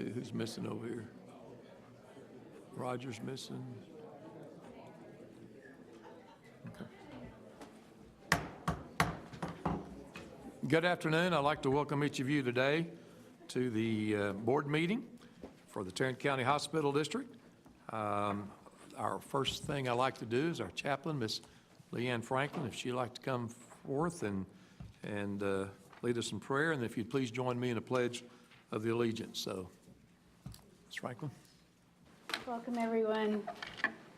see who's missing over here. Roger's missing. Okay. Good afternoon. I'd like to welcome each of you today to the board meeting for the Tarrant County Hospital District. Our first thing I like to do is our chaplain, Miss Leanne Franklin, if she'd like to come forth and lead us in prayer, and if you'd please join me in a pledge of the allegiance. So, Ms. Franklin. Welcome, everyone.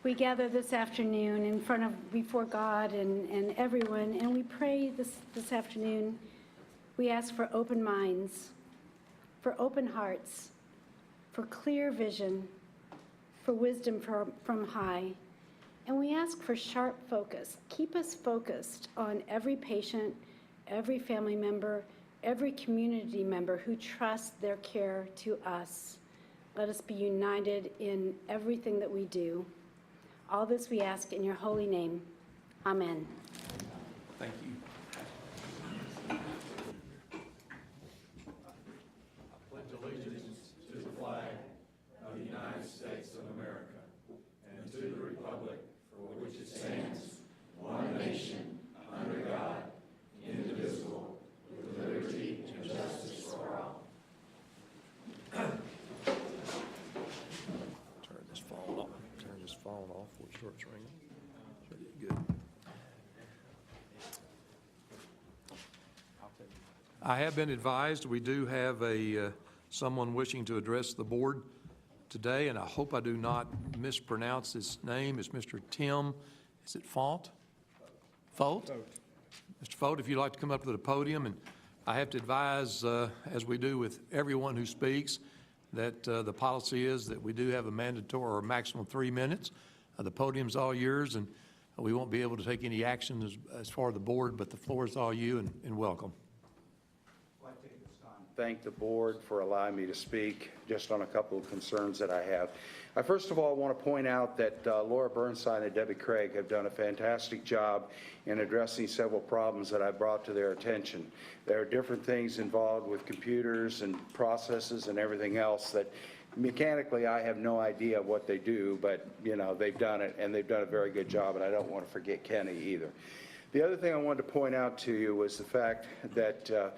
We gather this afternoon before God and everyone, and we pray this afternoon. We ask for open minds, for open hearts, for clear vision, for wisdom from high. And we ask for sharp focus. Keep us focused on every patient, every family member, every community member who trusts their care to us. Let us be united in everything that we do. All this we ask in your holy name. Amen. Thank you. Falling off before it starts ringing. Good. I have been advised we do have someone wishing to address the board today, and I hope I do not mispronounce his name. It's Mr. Tim, is it Font? Folt? Mr. Folt, if you'd like to come up to the podium, and I have to advise, as we do with everyone who speaks, that the policy is that we do have a mandatory or a maximum 3 minutes. The podium's all yours, and we won't be able to take any action as far as the board, but the floor is all you, and welcome. I'd like to take this time to thank the board for allowing me to speak just on a couple of concerns that I have. I first of all want to point out that Laura Burnside and Debbie Craig have done a fantastic job in addressing several problems that I brought to their attention. There are different things involved with computers and processes and everything else that mechanically I have no idea what they do, but you know, they've done it and they've done a very good job, and I don't want to forget Kenny either. The other thing I wanted to point out to you was the fact that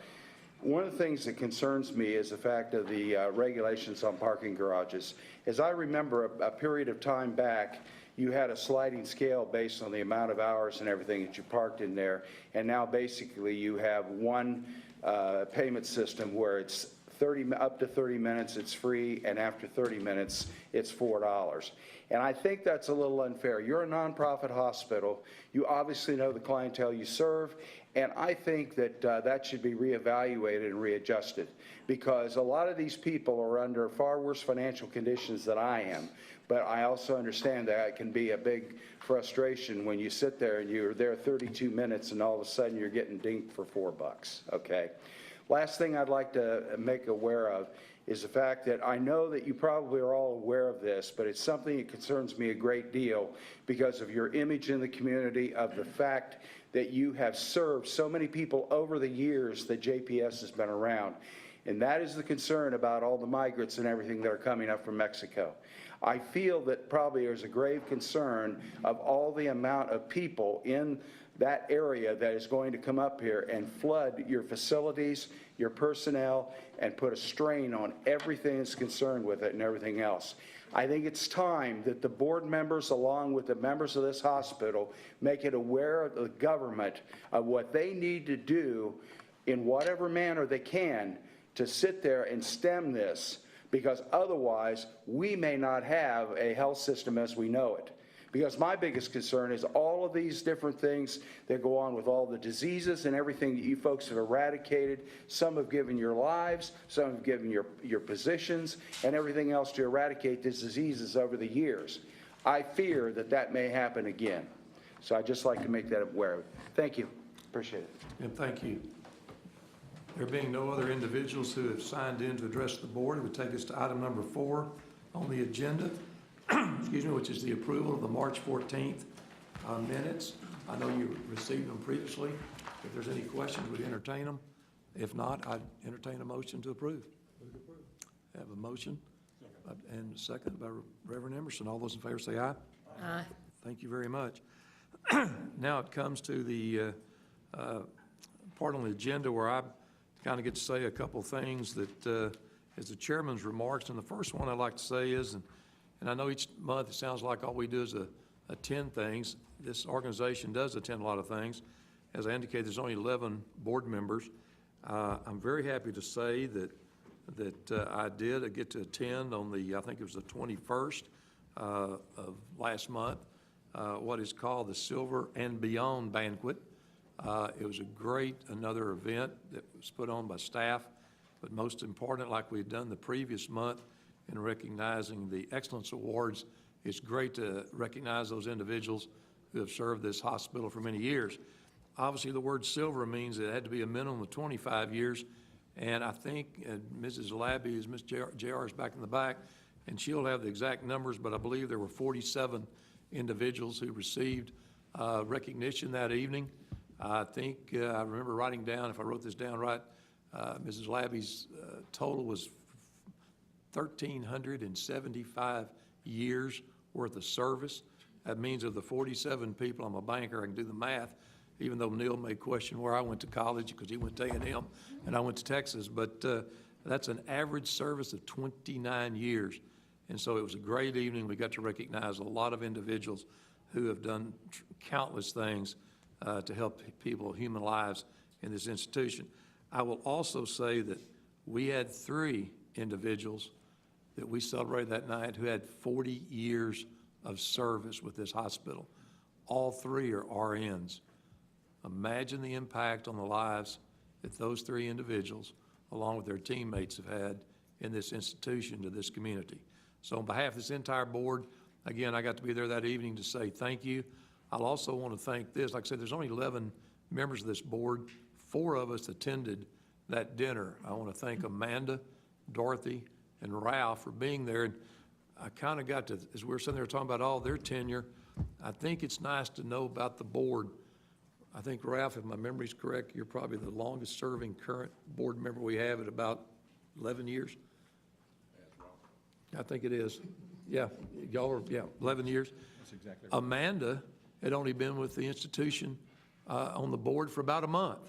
one of the things that concerns me is the fact of the regulations on parking garages. As I remember a period of time back, you had a sliding scale based on the amount of hours and everything that you parked in there, and now basically you have one payment system where it's up to 30 minutes it's free, and after 30 minutes it's $4. And I think that's a little unfair. You're a nonprofit hospital. You obviously know the clientele you serve, and I think that that should be reevaluated and readjusted, because a lot of these people are under far worse financial conditions than I am. But I also understand that it can be a big frustration when you sit there and you're there 32 minutes and all of a sudden you're getting dinged for $4, okay? Last thing I'd like to make aware of is the fact that I know that you probably are all aware of this, but it's something that concerns me a great deal because of your image in the community, of the fact that you have served so many people over the years that JPS has been around. And that is the concern about all the migrants and everything that are coming up from Mexico. I feel that probably there's a grave concern of all the amount of people in that area that is going to come up here and flood your facilities, your personnel, and put a strain on everything that's concerned with it and everything else. I think it's time that the board members, along with the members of this hospital, make it aware of the government of what they need to do in whatever manner they can to sit there and stem this, because otherwise we may not have a health system as we know it. Because my biggest concern is all of these different things that go on with all the diseases and everything that you folks have eradicated. Some have given your lives, some have given your positions and everything else to eradicate these diseases over the years. I fear that that may happen again. So I'd just like to make that aware. Thank you. Appreciate it. And thank you. There being no other individuals who have signed in to address the board, it would take us to item number 4 on the agenda. Excuse me, which is the approval of the March 14th minutes. I know you received them previously. If there's any questions, we'd entertain them. If not, I'd entertain a motion to approve. Have a motion? And a second by Reverend Emerson. All those in favor say aye. Aye. Thank you very much. Now it comes to the part on the agenda where I kind of get to say a couple things that, as the chairman's remarks, and the first one I'd like to say is, and I know each month it sounds like all we do is attend things. This organization does attend a lot of things. As I indicated, there's only 11 board members. I'm very happy to say that I did get to attend on I think it was the 21st of last month, what is called the Silver and Beyond Banquet. It was another event that was put on by staff, but most important, like we had done the previous month in recognizing the Excellence Awards, it's great to recognize those individuals who have served this hospital for many years. Obviously, the word silver means it had to be a minimum of 25 years, and I think Mrs. Labby, Ms. JR is back in the back, and she'll have the exact numbers, but I believe there were 47 individuals who received recognition that evening. I think I remember writing down, if I wrote this down right, Mrs. Labby's total was 1,375 years worth of service. That means of the 47 people, I'm a banker, I can do the math, even though Neil may question where I went to college because he went to A&M and I went to Texas, but that's an average service of 29 years. And so it was a great evening. We got to recognize a lot of individuals who have done countless things to help people, human lives in this institution. I will also say that we had 3 individuals that we celebrated that night who had 40 years of service with this hospital. All 3 are RNs. Imagine the impact on the lives that those 3 individuals, along with their teammates, have had in this institution to this community. So on behalf of this entire board, again, I got to be there that evening to say thank you. I'll also want to thank this. Like I said, there's only 11 members of this board. 4 of us attended that dinner. I want to thank Amanda, Dorothy, and Ralph for being there. And I kind of got to, as we were sitting there talking about all their tenure, I think it's nice to know about the board. I think, Ralph, if my memory's correct, you're probably the longest serving current board member we have at about 11 years. I think it is. Yeah, y'all are, 11 years. That's exactly right. Amanda had only been with the institution on the board for about a month.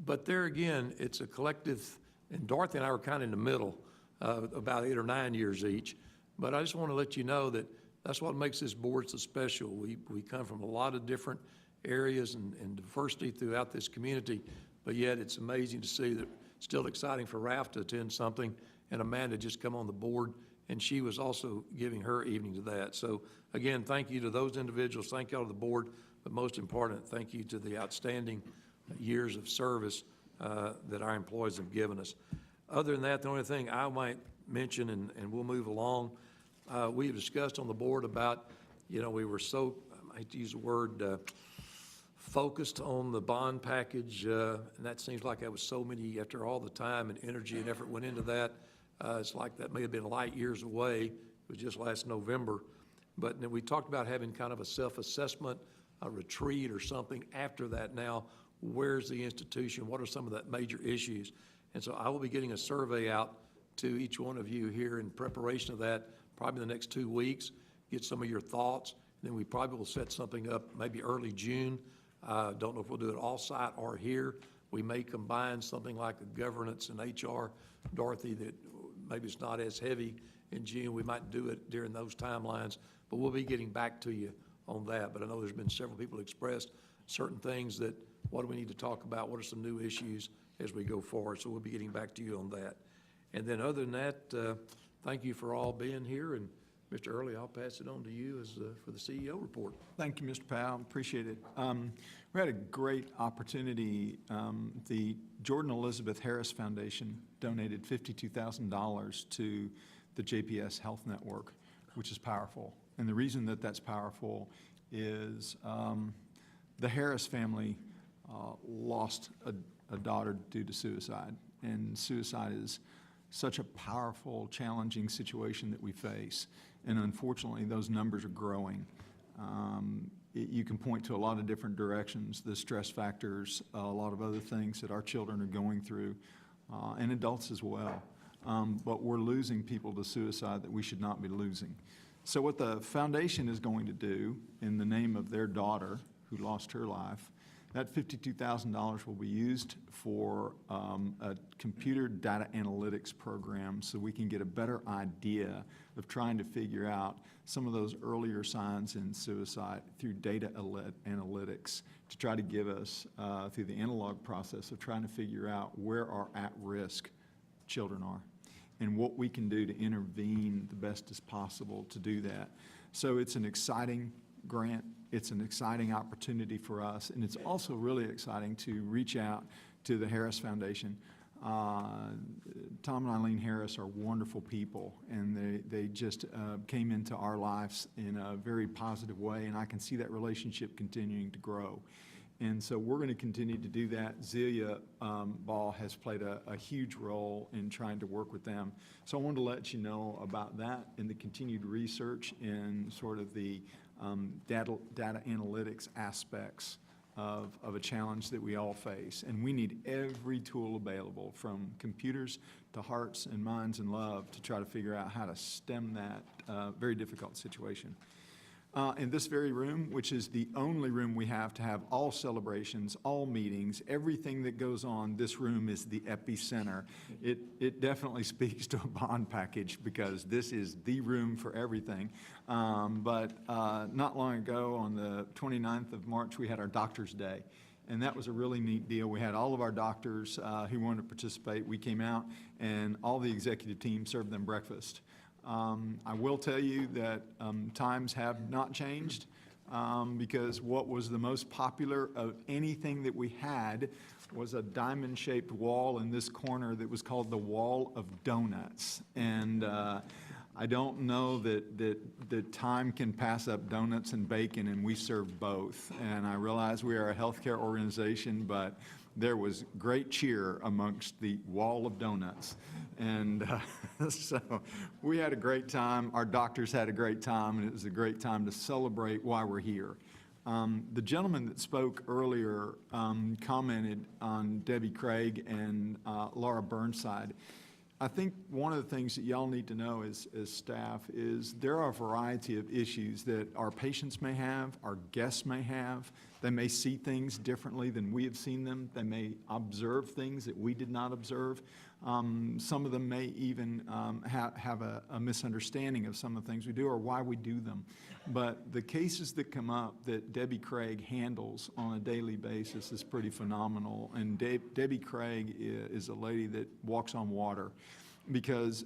But there again, it's a collective, and Dorothy and I were kind of in the middle, about 8 or 9 years each. But I just want to let you know that that's what makes this board so special. We come from a lot of different areas and diversity throughout this community, but yet it's amazing to see that it's still exciting for Ralph to attend something and Amanda just come on the board, and she was also giving her evening to that. So again, thank you to those individuals, thank you all to the board, but most important, thank you to the outstanding years of service that our employees have given us. Other than that, the only thing I might mention, and we'll move along, we have discussed on the board about, we were so, I hate to use the word, focused on the bond package, and that seems like that was so many, after all the time and energy and effort went into that, it's like that may have been light years away. It was just last November. But then we talked about having kind of a self-assessment, a retreat or something after that. Now, where's the institution? What are some of the major issues? And so I will be getting a survey out to each one of you here in preparation of that, probably in the next 2 weeks, get some of your thoughts. And then we probably will set something up maybe early June. Don't know if we'll do it off-site or here. We may combine something like a governance and HR, Dorothy, that maybe it's not as heavy in June. We might do it during those timelines, but we'll be getting back to you on that. But I know there's been several people expressed certain things that, what do we need to talk about? What are some new issues as we go forward? So we'll be getting back to you on that. And then other than that, thank you for all being here. And Mr. Early, I'll pass it on to you for the CEO report. Thank you, Mr. Powell. Appreciate it. We had a great opportunity. The Jordan Elizabeth Harris Foundation donated $52,000 to the JPS Health Network, which is powerful. And the reason that that's powerful is the Harris family lost a daughter due to suicide. And suicide is such a powerful, challenging situation that we face. And unfortunately, those numbers are growing. You can point to a lot of different directions, the stress factors, a lot of other things that our children are going through, and adults as well. but we're losing people to suicide that we should not be losing. So what the foundation is going to do in the name of their daughter who lost her life, that $52,000 will be used for a computer data analytics program so we can get a better idea of trying to figure out some of those earlier signs in suicide through data analytics to try to give us, through the analog process of trying to figure out where our at-risk children are and what we can do to intervene the best as possible to do that. So it's an exciting grant. It's an exciting opportunity for us, and it's also really exciting to reach out to the Harris Foundation. Tom and Eileen Harris are wonderful people, and they just came into our lives in a very positive way, and I can see that relationship continuing to grow. And so we're going to continue to do that. Zelia Ball has played a huge role in trying to work with them. So I wanted to let you know about that and the continued research in sort of the data analytics aspects of a challenge that we all face. And we need every tool available, from computers to hearts and minds and love, to try to figure out how to stem that very difficult situation. In this very room, which is the only room we have to have all celebrations, all meetings, everything that goes on, this room is the epicenter. It definitely speaks to a bond package because this is the room for everything. But not long ago, on the 29th of March, we had our Doctors' Day. And that was a really neat deal. We had all of our doctors who wanted to participate. We came out, and all the executive team served them breakfast. I will tell you that times have not changed because what was the most popular of anything that we had was a diamond-shaped wall in this corner that was called the Wall of Donuts. And I don't know that time can pass up donuts and bacon, and we serve both. And I realize we are a healthcare organization, but there was great cheer amongst the Wall of Donuts. And so we had a great time. Our doctors had a great time, and it was a great time to celebrate why we're here. The gentleman that spoke earlier commented on Debbie Craig and Laura Burnside. I think one of the things that y'all need to know as staff is there are a variety of issues that our patients may have, our guests may have. They may see things differently than we have seen them. They may observe things that we did not observe. Some of them may even have a misunderstanding of some of the things we do or why we do them. But the cases that come up that Debbie Craig handles on a daily basis is pretty phenomenal. And Debbie Craig is a lady that walks on water, because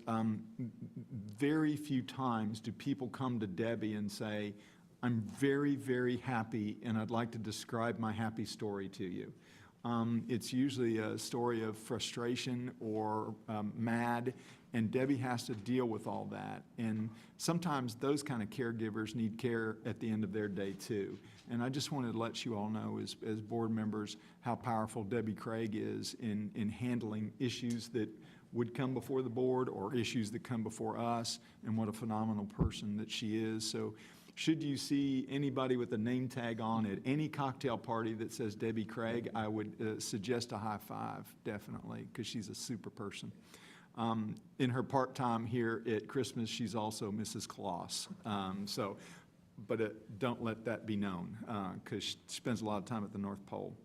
very few times do people come to Debbie and say, I'm very, very happy, and I'd like to describe my happy story to you. It's usually a story of frustration or mad, and Debbie has to deal with all that. And sometimes those kind of caregivers need care at the end of their day too. And I just wanted to let you all know as board members how powerful Debbie Craig is in handling issues that would come before the board or issues that come before us, and what a phenomenal person that she is. So should you see anybody with a name tag on at any cocktail party that says Debbie Craig, I would suggest a high five, definitely, because she's a super person. In her part-time here at Christmas, she's also Mrs. Claus. But don't let that be known, because she spends a lot of time at the North Pole.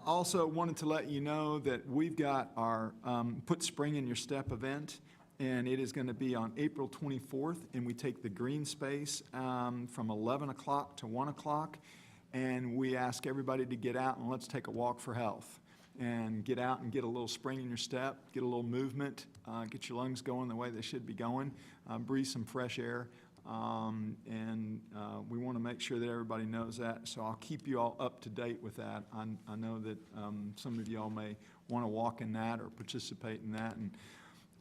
Also wanted to let you know that we've got our Put Spring in Your Step event, and it is going to be on April 24th, and we take the green space from 11 o'clock to 1 o'clock, and we ask everybody to get out and let's take a walk for health. And get out and get a little spring in your step, get a little movement, get your lungs going the way they should be going, breathe some fresh air, and we want to make sure that everybody knows that. So I'll keep you all up to date with that. I know that some of y'all may want to walk in that or participate in that. And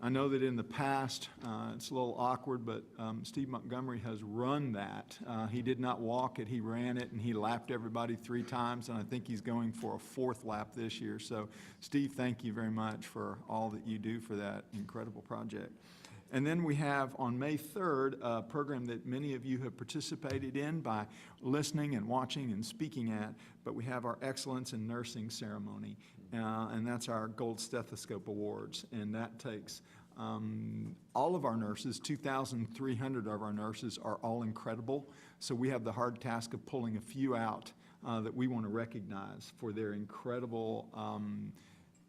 I know that in the past, it's a little awkward, but Steve Montgomery has run that. He did not walk it, he ran it, and he lapped everybody 3 times, and I think he's going for a 4th lap this year. So, Steve, thank you very much for all that you do for that incredible project. And then we have on May 3rd, a program that many of you have participated in by listening and watching and speaking at, but we have our Excellence in Nursing ceremony, and that's our Gold Stethoscope Awards. And that takes all of our nurses, 2,300 of our nurses are all incredible. So we have the hard task of pulling a few out that we want to recognize for their incredible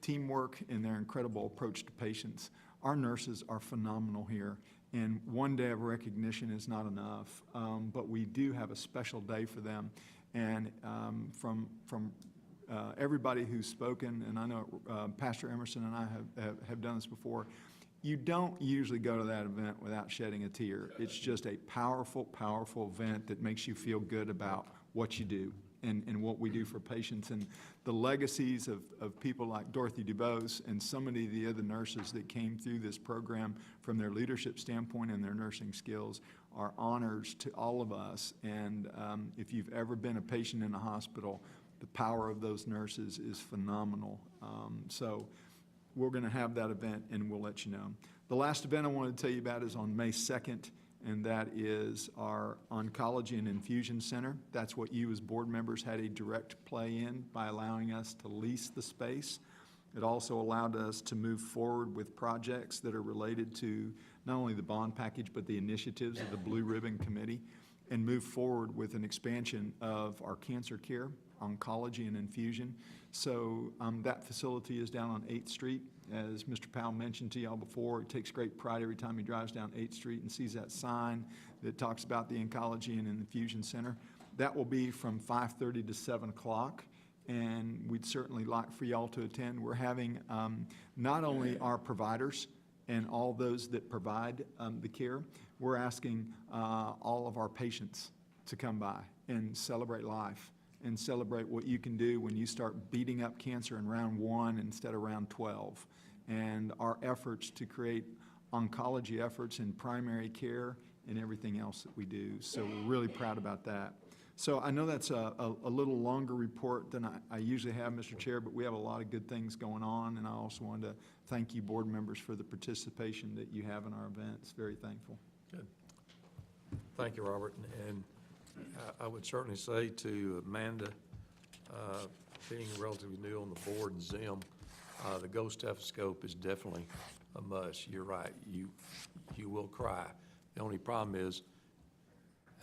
teamwork and their incredible approach to patients. Our nurses are phenomenal here, and one day of recognition is not enough, but we do have a special day for them. And from everybody who's spoken, and I know Pastor Emerson and I have done this before, you don't usually go to that event without shedding a tear. It's just a powerful, powerful event that makes you feel good about what you do and what we do for patients. And the legacies of people like Dorothy DuBose and so many of the other nurses that came through this program from their leadership standpoint and their nursing skills are honors to all of us. And if you've ever been a patient in a hospital, the power of those nurses is phenomenal. So we're going to have that event, and we'll let you know. The last event I wanted to tell you about is on May 2nd, and that is our Oncology and Infusion Center. That's what you as board members had a direct play in by allowing us to lease the space. It also allowed us to move forward with projects that are related to not only the bond package, but the initiatives of the Blue Ribbon Committee, and move forward with an expansion of our cancer care, oncology, and infusion. So that facility is down on 8th Street. As Mr. Powell mentioned to y'all before, it takes great pride every time he drives down 8th Street and sees that sign that talks about the Oncology and Infusion Center. That will be from 5:30 to 7 o'clock, and we'd certainly like for y'all to attend. We're having not only our providers and all those that provide the care, we're asking all of our patients to come by and celebrate life and celebrate what you can do when you start beating up cancer in round 1 instead of round 12. And our efforts to create oncology efforts in primary care and everything else that we do. So we're really proud about that. So I know that's a little longer report than I usually have, Mr. Chair, but we have a lot of good things going on, and I also wanted to thank you board members for the participation that you have in our events. Very thankful. Good. Thank you, Robert. And I would certainly say to Amanda, being relatively new on the board, and Zim, the Gold Stethoscope is definitely a must. You're right. You will cry. The only problem is,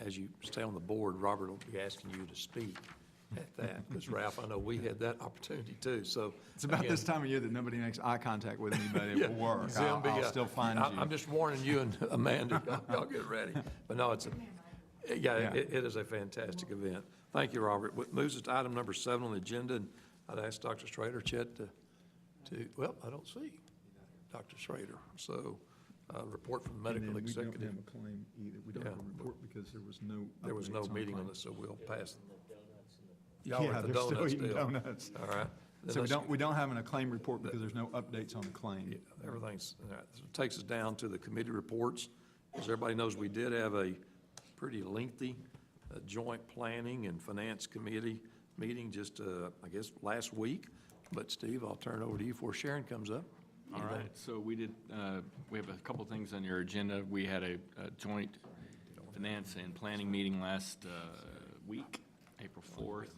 as you stay on the board, Robert will be asking you to speak at that. Because Ralph, I know we had that opportunity too, so. It's about again, this time of year that nobody makes eye contact with anybody yeah, at work. Zim, I'll still find you. I'm just warning you and Amanda, y'all get ready. But no, Yeah. it is a fantastic event. Thank you, Robert. What moves us to item number 7 on the agenda, and I'd ask Dr. Schrader, Chet, well, I don't see Dr. Schrader. So, report from the medical And then executive. We don't have a claim either. We don't have a report because there was no. There was no updates on meeting on claim. this, so we'll pass. Y'all are Yeah, at the they're still donuts eating deal. donuts. All right. Then So let's- we don't have a claim report because there's no updates on the claim. Yeah, everything's, all right. So it takes us down to the committee reports. As everybody knows, we did have a pretty lengthy joint planning and finance committee meeting just, I guess, last week. But Steve, I'll turn it over to you before Sharon comes up. All right, so we have a couple things on your agenda. We had a joint finance and planning meeting last week, April 4th.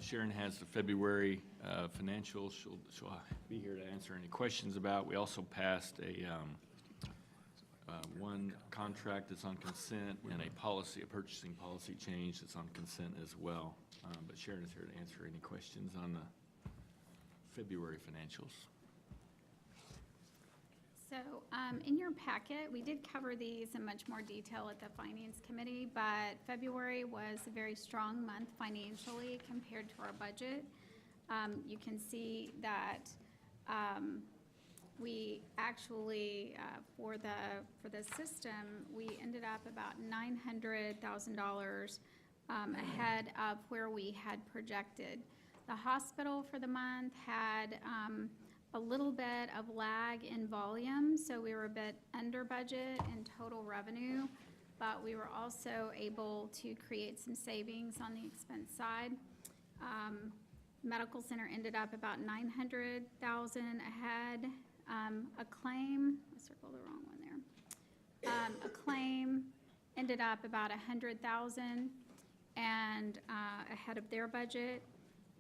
Sharon has the February financials. She'll be here to answer any questions about. We also passed one contract that's on consent and a purchasing policy change that's on consent as well. But Sharon is here to answer any questions on the February financials. So in your packet, we did cover these in much more detail at the Finance Committee, but February was a very strong month financially compared to our budget. You can see that we actually, for the system, we ended up about $900,000 ahead of where we had projected. The hospital for the month had a little bit of lag in volume, so we were a bit under budget in total revenue, but we were also able to create some savings on the expense side. Medical Center ended up about $900,000 ahead. A claim, I circled the wrong one there. A claim ended up about 100,000 and ahead of their budget.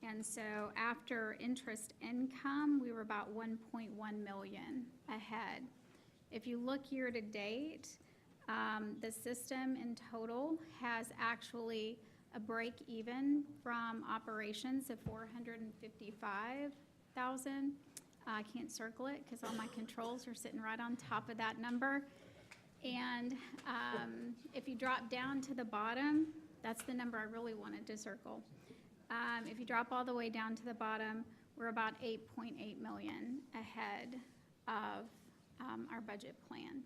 And so after interest income, we were about 1.1 million ahead. If you look year to date, the system in total has actually a break even from operations of 455,000. I can't circle it because all my controls are sitting right on top of that number. And if you drop down to the bottom, that's the number I really wanted to circle. If you drop all the way down to the bottom, we're about 8.8 million ahead of our budget plan.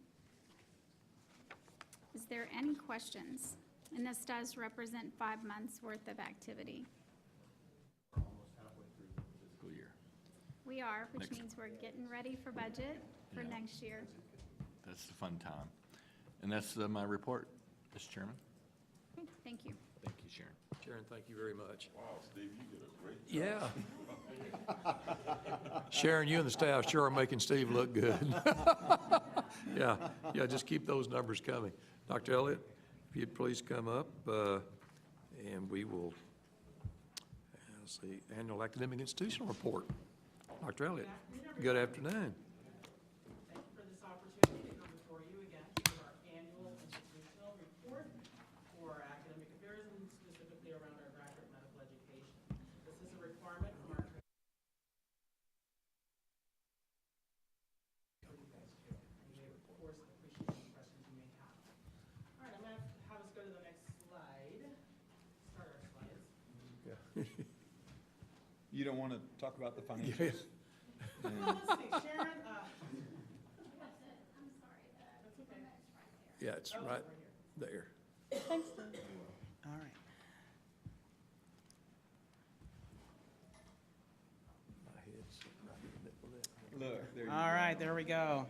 Is there any questions? And this does represent 5 months' worth of activity. Fiscal year. We are, which Next. means we're getting ready for budget for Yeah. next year. That's the fun time. And that's my report, Mr. Chairman. Okay, thank you. Thank you, Sharon. Sharon, thank you very much. Wow, Steve, you did a great Yeah. Sharon, you and the staff sure are making Steve look good. Yeah, just keep those numbers coming. Dr. Elliott, if you'd please come up, and we will, let's see, annual academic institutional report. Dr. Elliott, good afternoon. Thank you for this opportunity to come before you again to give our annual institutional report for academic affairs and specifically around our graduate medical education. This is a requirement from our for you guys too. And we, of course, appreciate any questions you may have. All right, I'm going to have us go to the next slide. Start our slides. You don't want to talk about the Yeah. financials? Well, let's see, Sharon, that's okay. Yeah, it's Oh, right here. there. Thanks, Steve. All right. My head's right in the middle of it. Look, there you go. All right, there we go.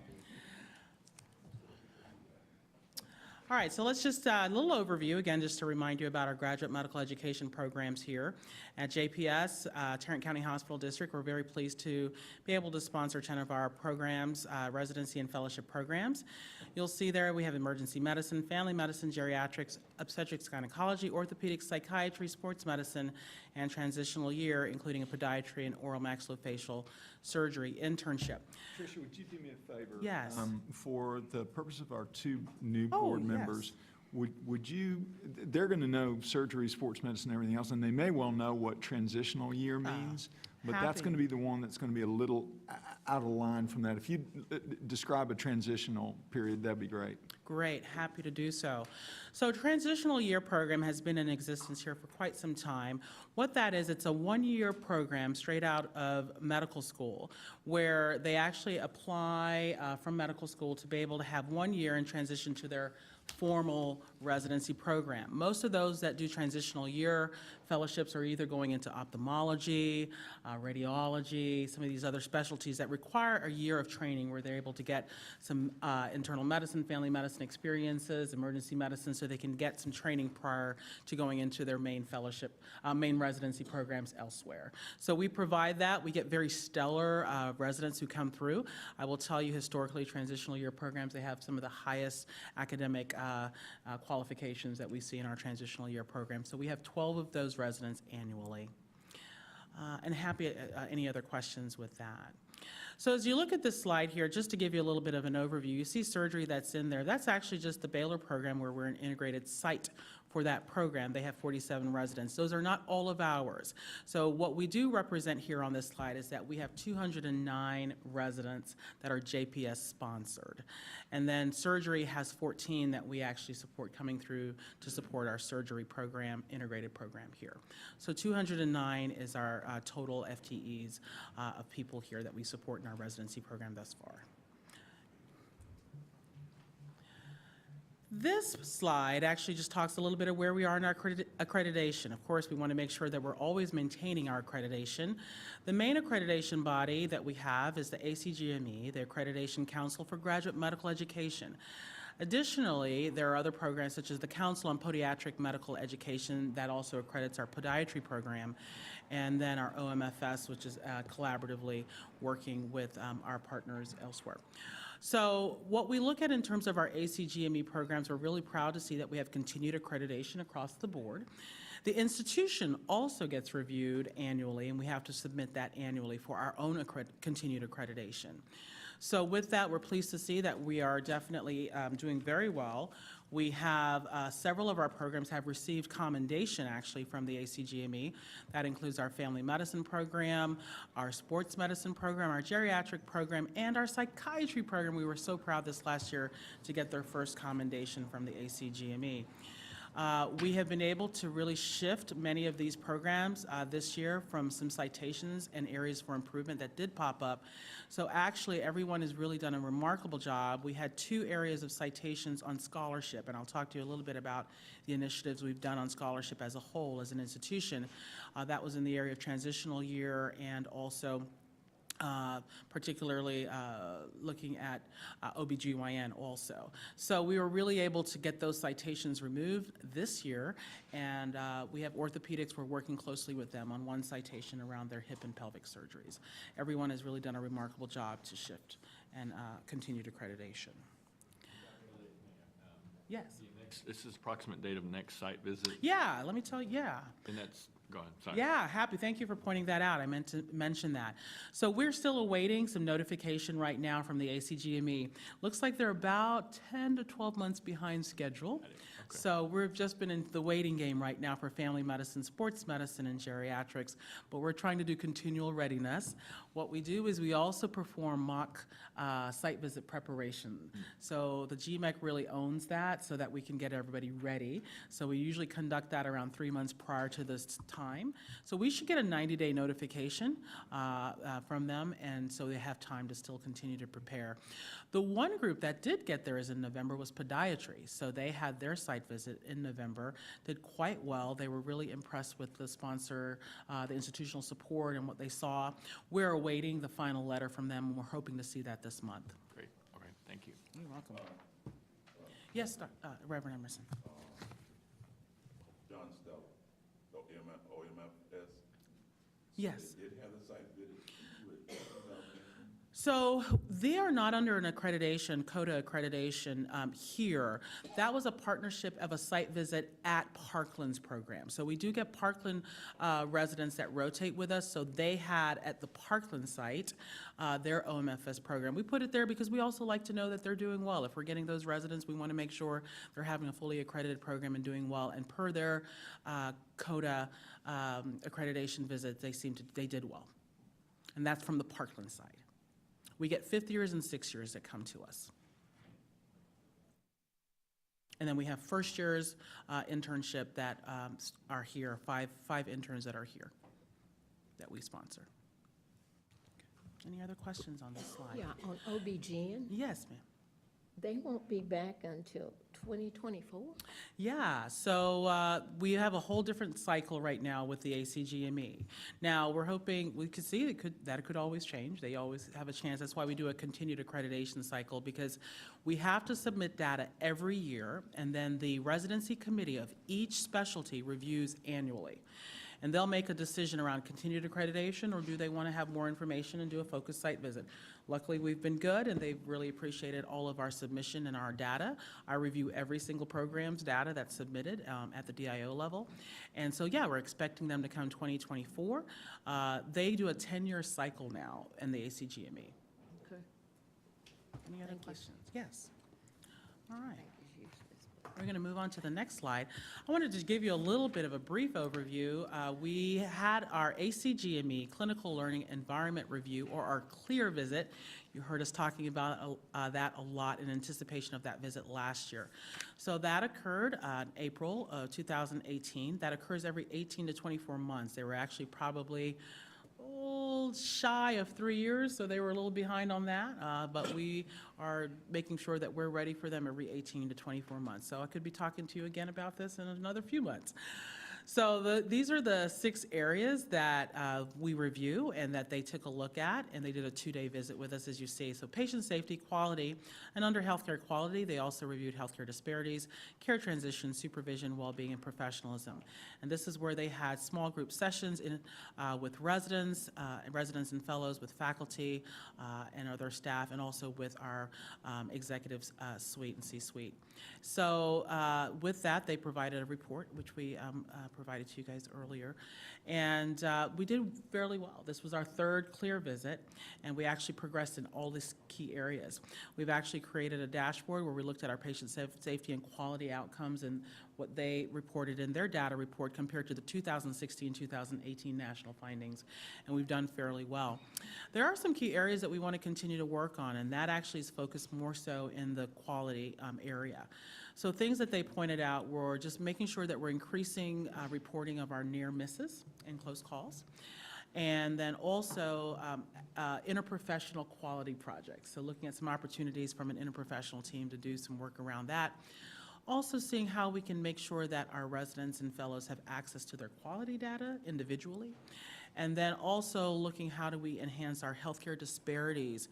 All right, so let's just, a little overview, again, just to remind you about our graduate medical education programs here at JPS, Tarrant County Hospital District. We're very pleased to be able to sponsor 10 of our programs, residency and fellowship programs. You'll see there we have emergency medicine, family medicine, geriatrics, obstetrics, gynecology, orthopedics, psychiatry, sports medicine, and transitional year, including a podiatry and oral maxillofacial surgery internship. Tricia, would you do me a favor? Yes. For the purpose of our two new Oh, board yes. members, would you, they're going to know surgery, sports medicine, everything else, and they may well know what transitional year means, but that's happy. going to be the one that's going to be a little out of line from that. If you describe a transitional period, that'd be great. Great, happy to do so. So transitional year program has been in existence here for quite some time. What that is, it's a one-year program straight out of medical school where they actually apply from medical school to be able to have 1 year and transition to their formal residency program. Most of those that do transitional year fellowships are either going into ophthalmology, radiology, some of these other specialties that require a year of training where they're able to get some internal medicine, family medicine experiences, emergency medicine, so they can get some training prior to going into their main fellowship, main residency programs elsewhere. So we provide that. We get very stellar residents who come through. I will tell you historically, transitional year programs, they have some of the highest academic qualifications that we see in our transitional year program. So we have 12 of those residents annually. And happy any other questions with that. So as you look at this slide here, just to give you a little bit of an overview, you see surgery that's in there. That's actually just the Baylor program where we're an integrated site for that program. They have 47 residents. Those are not all of ours. So what we do represent here on this slide is that we have 209 residents that are JPS sponsored. And then surgery has 14 that we actually support coming through to support our surgery program, integrated program here. So 209 is our total FTEs of people here that we support in our residency program thus far. This slide actually just talks a little bit of where we are in our accreditation. Of course, we want to make sure that we're always maintaining our accreditation. The main accreditation body that we have is the ACGME, the Accreditation Council for Graduate Medical Education. Additionally, there are other programs such as the Council on Podiatric Medical Education that also accredits our podiatry program, and then our OMFS, which is collaboratively working with our partners elsewhere. So what we look at in terms of our ACGME programs, we're really proud to see that we have continued accreditation across the board. The institution also gets reviewed annually, and we have to submit that annually for our own continued accreditation. So with that, we're pleased to see that we are definitely doing very well. We have several of our programs have received commendation actually from the ACGME. That includes our family medicine program, our sports medicine program, our geriatric program, and our psychiatry program. We were so proud this last year to get their first commendation from the ACGME. We have been able to really shift many of these programs this year from some citations and areas for improvement that did pop up. So actually, everyone has really done a remarkable job. We had 2 areas of citations on scholarship, and I'll talk to you a little bit about the initiatives we've done on scholarship as a whole, as an institution. That was in the area of transitional year and also particularly looking at OBGYN also. So we were really able to get those citations removed this year, and we have orthopedics. We're working closely with them on one citation around their hip and pelvic surgeries. Everyone has really done a remarkable job to shift and continued accreditation. Yes. This is approximate date of next site visit, Yeah, let me tell you, yeah. and that's, go ahead, sorry. Yeah, happy. Thank you for pointing that out. I meant to mention that. So we're still awaiting some notification right now from the ACGME. Looks like they're about 10 to 12 months behind schedule. Okay. So we've just been in the waiting game right now for family medicine, sports medicine, and geriatrics, but we're trying to do continual readiness. What we do is we also perform mock site visit preparation. So the GMEC really owns that so that we can get everybody ready. So we usually conduct that around 3 months prior to this time. So we should get a 90-day notification from them, and so they have time to still continue to prepare. The one group that did get theirs in November was podiatry. So they had their site visit in November, did quite well. They were really impressed with the sponsor, the institutional support, and what they saw. We're awaiting the final letter from them, and we're hoping to see that this month. Great, okay, thank you. You're welcome. Yes, Reverend Emerson. John Stella, OMFS. Yes. They did have the site visit with So they are not under an accreditation, CODA accreditation here. That was a partnership of a site visit at Parkland's program. So we do get Parkland residents that rotate with us. So they had at the Parkland site their OMFS program. We put it there because we also like to know that they're doing well. If we're getting those residents, we want to make sure they're having a fully accredited program and doing well. And per their CODA accreditation visit, they did well. And that's from the Parkland side. We get 5th years and 6th years that come to us. And then we have first years internship that are here, five interns that are here that we sponsor. Any other questions on this slide? Yeah, on OBGYN, Yes, ma'am. they won't be back until 2024? Yeah, so we have a whole different cycle right now with the ACGME. Now, we're hoping, we could see that could always change. They always have a chance. That's why we do a continued accreditation cycle, because we have to submit data every year, and then the residency committee of each specialty reviews annually. And they'll make a decision around continued accreditation, or do they want to have more information and do a focused site visit. Luckily, we've been good, and they've really appreciated all of our submission and our data. I review every single program's data that's submitted at the DIO level. And so, yeah, we're expecting them to come 2024. They do a 10-year cycle now in the ACGME. Okay. Any other Thank you. questions? Yes. All right. We're going to move on to the next slide. I wanted to give you a little bit of a brief overview. We had our ACGME Clinical Learning Environment Review, or our CLEAR visit. You heard us talking about that a lot in anticipation of that visit last year. So that occurred in April of 2018. That occurs every 18 to 24 months. They were actually probably shy of 3 years, so they were a little behind on that, but we are making sure that we're ready for them every 18 to 24 months. So I could be talking to you again about this in another few months. So these are the 6 areas that we review and that they took a look at, and they did a 2-day visit with us, as you see. So patient safety, quality, and under healthcare quality, they also reviewed healthcare disparities, care transition, supervision, well-being, and professionalism. And this is where they had small group sessions with residents and fellows, with faculty and other staff, and also with our executives suite and C-suite. So with that, they provided a report, which we provided to you guys earlier. And we did fairly well. This was our 3rd CLEAR visit, and we actually progressed in all these key areas. We've actually created a dashboard where we looked at our patient safety and quality outcomes and what they reported in their data report compared to the 2016-2018 national findings, and we've done fairly well. There are some key areas that we want to continue to work on, and that actually is focused more so in the quality area. So things that they pointed out were just making sure that we're increasing reporting of our near misses and close calls. And then also interprofessional quality projects. So looking at some opportunities from an interprofessional team to do some work around that. Also seeing how we can make sure that our residents and fellows have access to their quality data individually. And then also looking how do we enhance our healthcare disparities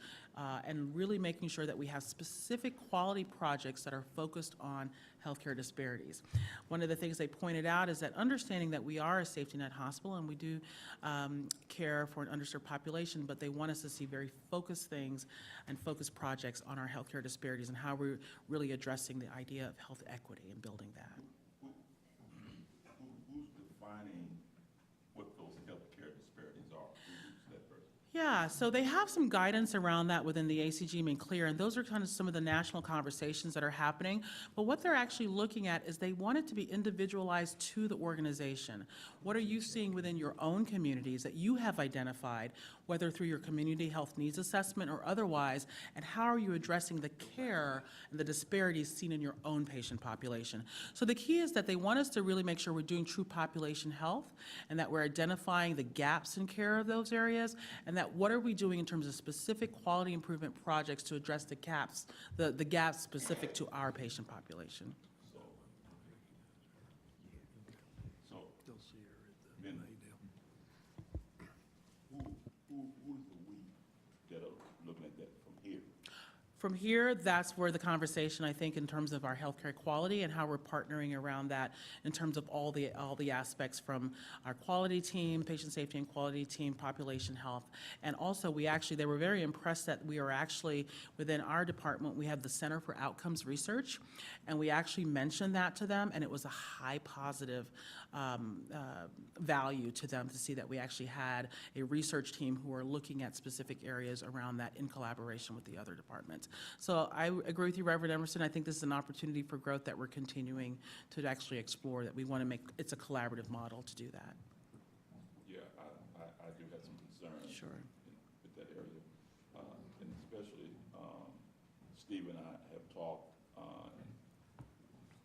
and really making sure that we have specific quality projects that are focused on healthcare disparities. One of the things they pointed out is that understanding that we are a safety net hospital and we do care for an underserved population, but they want us to see very focused things and focused projects on our healthcare disparities and how we're really addressing the idea of health equity and building that. Who's defining what those healthcare disparities are? Who's that person? Yeah, so they have some guidance around that within the ACGME and CLEAR, and those are kind of some of the national conversations that are happening. But what they're actually looking at is they want it to be individualized to the organization. What are you seeing within your own communities that you have identified, whether through your community health needs assessment or otherwise, and how are you addressing the care and the disparities seen in your own patient population? So the key is that they want us to really make sure we're doing true population health and that we're identifying the gaps in care of those areas, and that what are we doing in terms of specific quality improvement projects to address the gaps, the gaps specific to our patient population. So, then, who's the we that are looking at that from here? From here, that's where the conversation, I think, in terms of our healthcare quality and how we're partnering around that in terms of all the aspects from our quality team, patient safety and quality team, population health. And also, they were very impressed that we are actually, within our department, we have the Center for Outcomes Research, and we actually mentioned that to them, and it was a high positive value to them to see that we actually had a research team who are looking at specific areas around that in collaboration with the other departments. So I agree with you, Reverend Emerson. I think this is an opportunity for growth that we're continuing to actually explore, that we want to make, it's a collaborative model to do that. Yeah, I do have some concerns. Sure. With that area. And especially, Steve and I have talked, and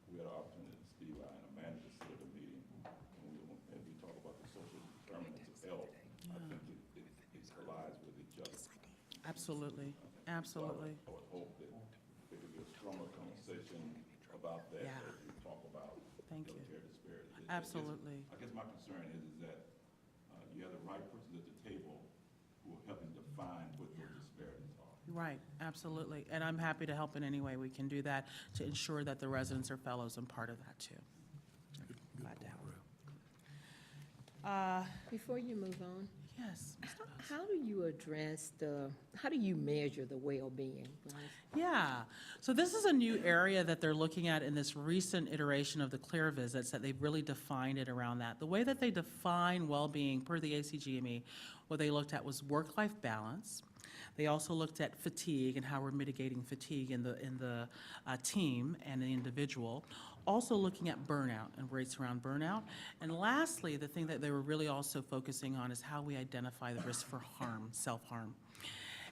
we had an opportunity, Steve and I, and Amanda to sit at a meeting, and we talk about the social determinants of health. I think it collides with each other. Absolutely, absolutely. I would hope that there could be a stronger conversation about that Yeah. as we talk about Thank you. healthcare disparities. Absolutely. I guess my concern is that you have the right persons at the table who are helping define what those disparities are. Right, absolutely. And I'm happy to help in any way we can do that to ensure that the residents are fellows and part of that too. Glad to help. Before you move on, Yes. how do you address how do you measure the well-being, Bryce? Yeah, so this is a new area that they're looking at in this recent iteration of the CLEAR visits, that they've really defined it around that. The way that they define well-being per the ACGME, what they looked at was work-life balance. They also looked at fatigue and how we're mitigating fatigue in the team and the individual. Also looking at burnout and rates around burnout. And lastly, the thing that they were really also focusing on is how we identify the risk for harm, self-harm.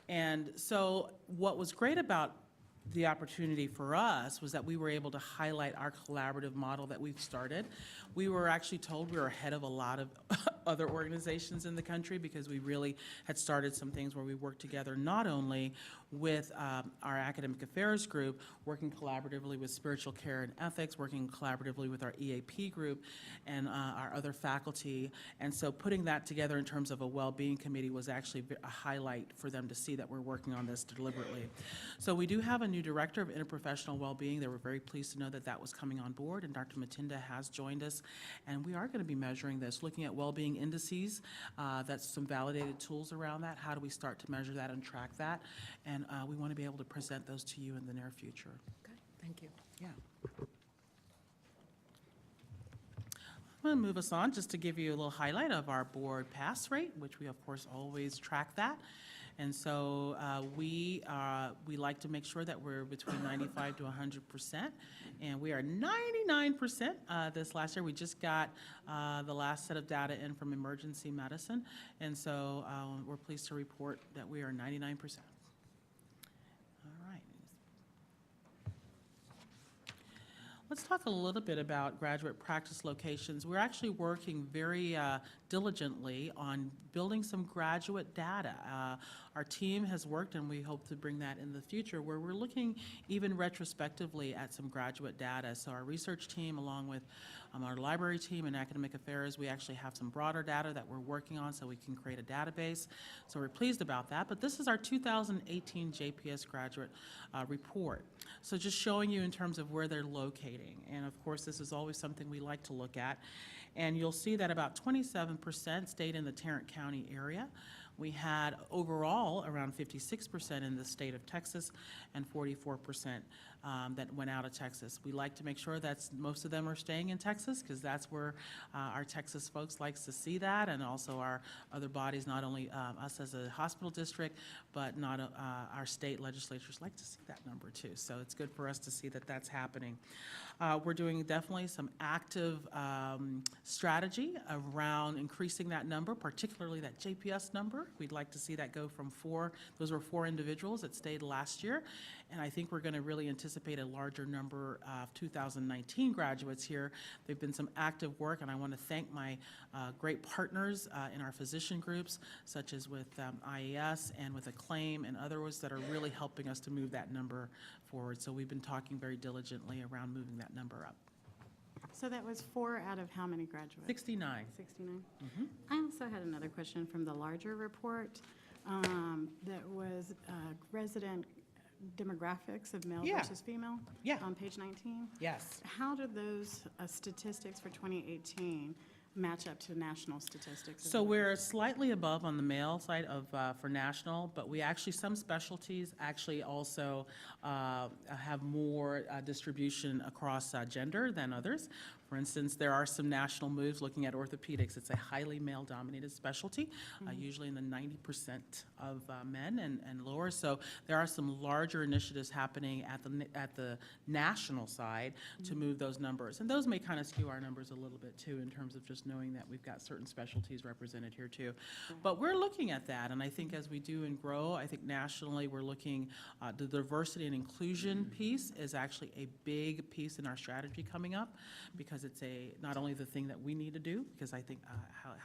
And so what was great about the opportunity for us was that we were able to highlight our collaborative model that we've started. We were actually told we were ahead of a lot of other organizations in the country, because we really had started some things where we work together, not only with our academic affairs group, working collaboratively with spiritual care and ethics, working collaboratively with our EAP group and our other faculty. And so putting that together in terms of a well-being committee was actually a highlight for them to see that we're working on this deliberately. So we do have a new director of interprofessional well-being. They were very pleased to know that that was coming on board, and Dr. Matinda has joined us. And we are going to be measuring this, looking at well-being indices. That's some validated tools around that. How do we start to measure that and track that? And we want to be able to present those to you in the near future. Okay, thank you. Yeah. I'm going to move us on just to give you a little highlight of our board pass rate, which we of course always track that. And so we like to make sure that we're between 95 to 100%, and we are 99% this last year. We just got the last set of data in from emergency medicine, and so we're pleased to report that we are 99%. All right. Let's talk a little bit about graduate practice locations. We're actually working very diligently on building some graduate data. Our team has worked, and we hope to bring that in the future, where we're looking even retrospectively at some graduate data. So our research team, along with our library team and academic affairs, we actually have some broader data that we're working on so we can create a database. So we're pleased about that. But this is our 2018 JPS graduate report. So just showing you in terms of where they're locating. And of course, this is always something we like to look at. And you'll see that about 27% stayed in the Tarrant County area. We had overall around 56% in the state of Texas and 44% that went out of Texas. We like to make sure that most of them are staying in Texas, because that's where our Texas folks likes to see that, and also our other bodies, not only us as a hospital district, but our state legislatures like to see that number too. So it's good for us to see that that's happening. We're doing definitely some active strategy around increasing that number, particularly that JPS number. We'd like to see that go from 4, those were 4 individuals that stayed last year, and I think we're going to really anticipate a larger number of 2019 graduates here. There've been some active work, and I want to thank my great partners in our physician groups, such as with IAS and with Acclaim and others that are really helping us to move that number forward. So we've been talking very diligently around moving that number up. So that was 4 out of how many graduates? 69. 69? I also had another question from the larger report that was resident demographics of male Yeah. versus female. Yeah. On page 19. Yes. How did those statistics for 2018 match up to national statistics? as So well? we're slightly above on the male side of, for national, but we actually, some specialties actually also have more distribution across gender than others. For instance, there are some national moves looking at orthopedics. It's a highly male-dominated specialty, usually in the 90% of men and lower. So there are some larger initiatives happening at the national side to move those numbers. And those may kind of skew our numbers a little bit too, in terms of just knowing that we've got certain specialties represented here too. But we're looking at that, and I think as we do and grow, I think nationally we're looking, the diversity and inclusion piece is actually a big piece in our strategy coming up, because it's not only the thing that we need to do, because I think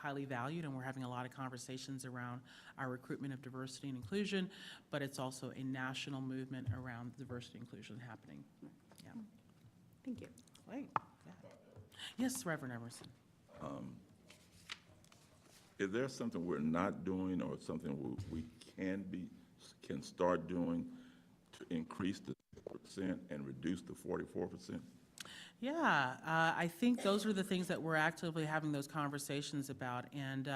highly valued, and we're having a lot of conversations around our recruitment of diversity and inclusion, but it's also a national movement around diversity and inclusion happening. Yeah. Thank you. Great. Yeah. Yes, Reverend Emerson. Is there something we're not doing or something we can start doing to increase the % and reduce the 44%? Yeah, I think those are the things that we're actively having those conversations about. And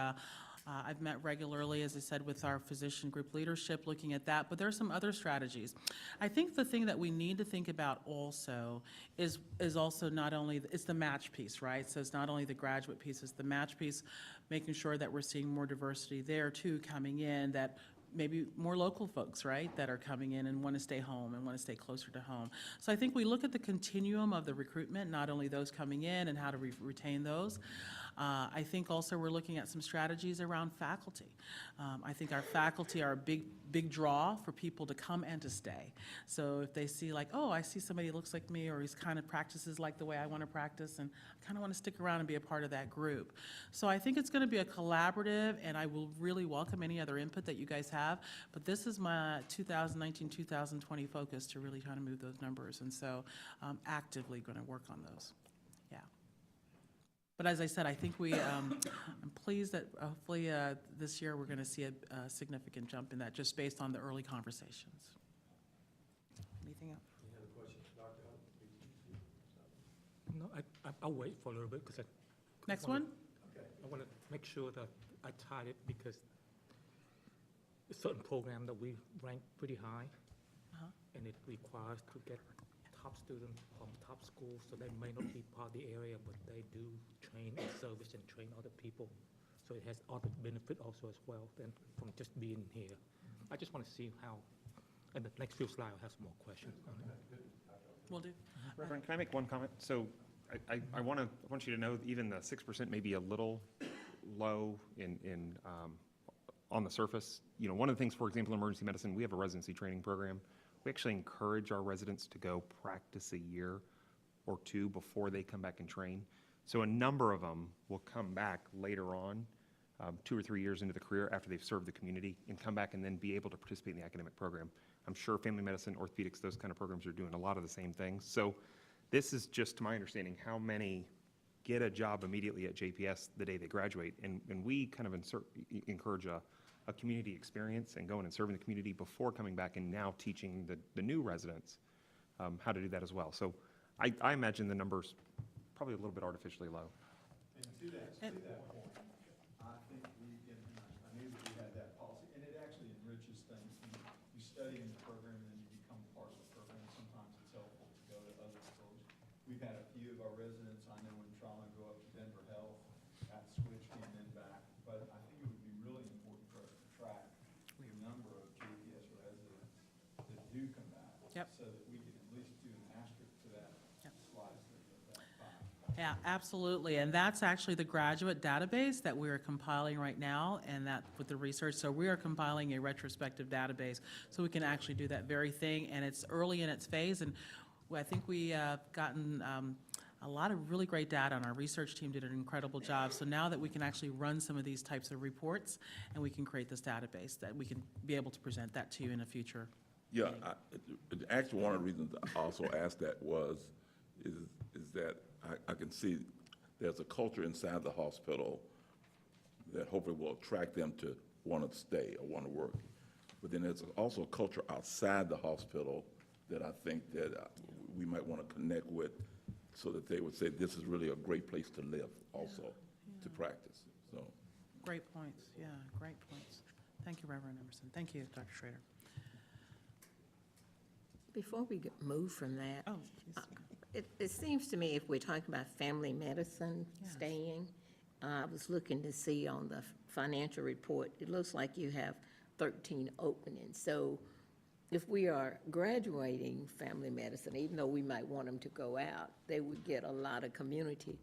I've met regularly, as I said, with our physician group leadership, looking at that, but there are some other strategies. I think the thing that we need to think about also is also not only, it's the match piece, right? So it's not only the graduate piece, it's the match piece, making sure that we're seeing more diversity there too coming in, that maybe more local folks, right, that are coming in and want to stay home and want to stay closer to home. So I think we look at the continuum of the recruitment, not only those coming in and how to retain those. I think also we're looking at some strategies around faculty. I think our faculty are a big draw for people to come and to stay. So if they see like, oh, I see somebody who looks like me, or he's kind of practices like the way I want to practice, and I kind of want to stick around and be a part of that group. So I think it's going to be a collaborative, and I will really welcome any other input that you guys have. But this is my 2019-2020 focus to really kind of move those numbers. And so I'm actively going to work on those. Yeah. But as I said, I think I'm pleased that hopefully this year we're going to see a significant jump in that, just based on the early conversations. Anything else? Any other questions, Dr. No, I'll wait for a little bit because Next one? I want to make sure that I tie it because a certain program that we rank pretty high, and it requires to get top students from top schools, so they may not be part of the area, but they do train and service and train other people. So it has other benefit also as well than from just being here. I just want to see how, and the next few slides I'll have some more questions on it. Will do. Reverend, can I make one comment? So I want you to know that even the 6% may be a little low on the surface. You know, one of the things, for example, in emergency medicine, we have a residency training program. We actually encourage our residents to go practice a year or two before they come back and train. So a number of them will come back later on, 2 or 3 years into the career after they've served the community, and come back and then be able to participate in the academic program. I'm sure family medicine, orthopedics, those kind of programs are doing a lot of the same things. So this is just, to my understanding, how many get a job immediately at JPS the day they graduate. And we kind of encourage a community experience and going and serving the community before coming back and now teaching the new residents how to do that as well. So I imagine the number's probably a little bit artificially low. And to that point, I think I knew that we had that policy, and it actually enriches things. You study in the program, and then you become part of the program. Sometimes it's helpful to go to other schools. We've had a few of our residents, I know in trauma, go up to Denver Health, that switch and then back. But I think it would be really important for us to track the number of JPS residents that do come back. Yep. So that we can at least do an asterisk to that slide. Yeah, absolutely. And that's actually the graduate database that we are compiling right now, and that with the research. So we are compiling a retrospective database so we can actually do that very thing. And it's early in its phase. And I think we gotten a lot of really great data, and our research team did an incredible job. So now that we can actually run some of these types of reports, and we can create this database, that we can be able to present that to you in a future. Yeah, actually, one of the reasons I also asked that is that I can see there's a culture inside the hospital that hopefully will attract them to want to stay or want to work. But then there's also a culture outside the hospital that I think that we might want to connect with, so that they would say this is really a great place to live also, to practice, so. Great points, yeah, great points. Thank you, Reverend Emerson. Thank you, Dr. Schrader. Before we move from that, Oh, yes. it seems to me if we're talking about family medicine Yes. staying, I was looking to see on the financial report, it looks like you have 13 openings. So if we are graduating family medicine, even though we might want them to go out, they would get a lot of community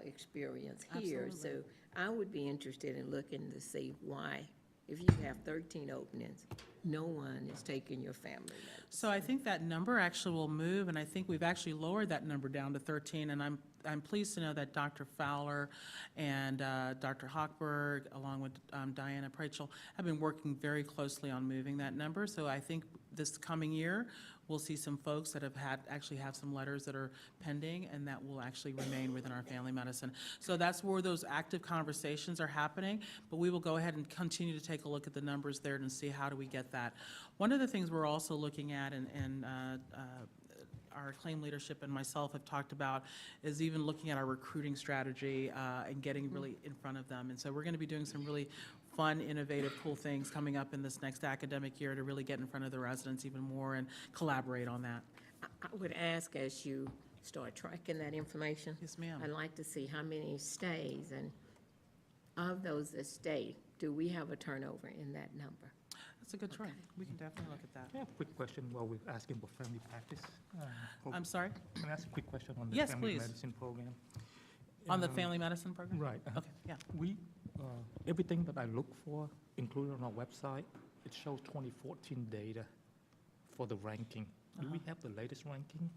experience here. Absolutely. So I would be interested in looking to see why, if you have 13 openings, no one is taking your family medicine. So I think that number actually will move, and I think we've actually lowered that number down to 13, and I'm pleased to know that Dr. Fowler and Dr. Hochberg, along with Diana Prachel, have been working very closely on moving that number. So I think this coming year, we'll see some folks that actually have some letters that are pending, and that will actually remain within our family medicine. So that's where those active conversations are happening, but we will go ahead and continue to take a look at the numbers there and see how do we get that. One of the things we're also looking at, and our claim leadership and myself have talked about, is even looking at our recruiting strategy and getting really in front of them. And so we're going to be doing some really fun, innovative, cool things coming up in this next academic year to really get in front of the residents even more and collaborate on that. I would ask, as you start tracking that information. Yes, ma'am. I'd like to see how many stays, and of those that stay, do we have a turnover in that number? That's a good try. We can definitely look at I that. have a quick question while we're asking for family practice. I'm sorry? Can I ask a quick question on the Yes, family please. medicine program? On the Um, family medicine program? Right. Okay, yeah. We, everything that I look for, including on our website, it shows 2014 data for the ranking. Do we have the latest ranking?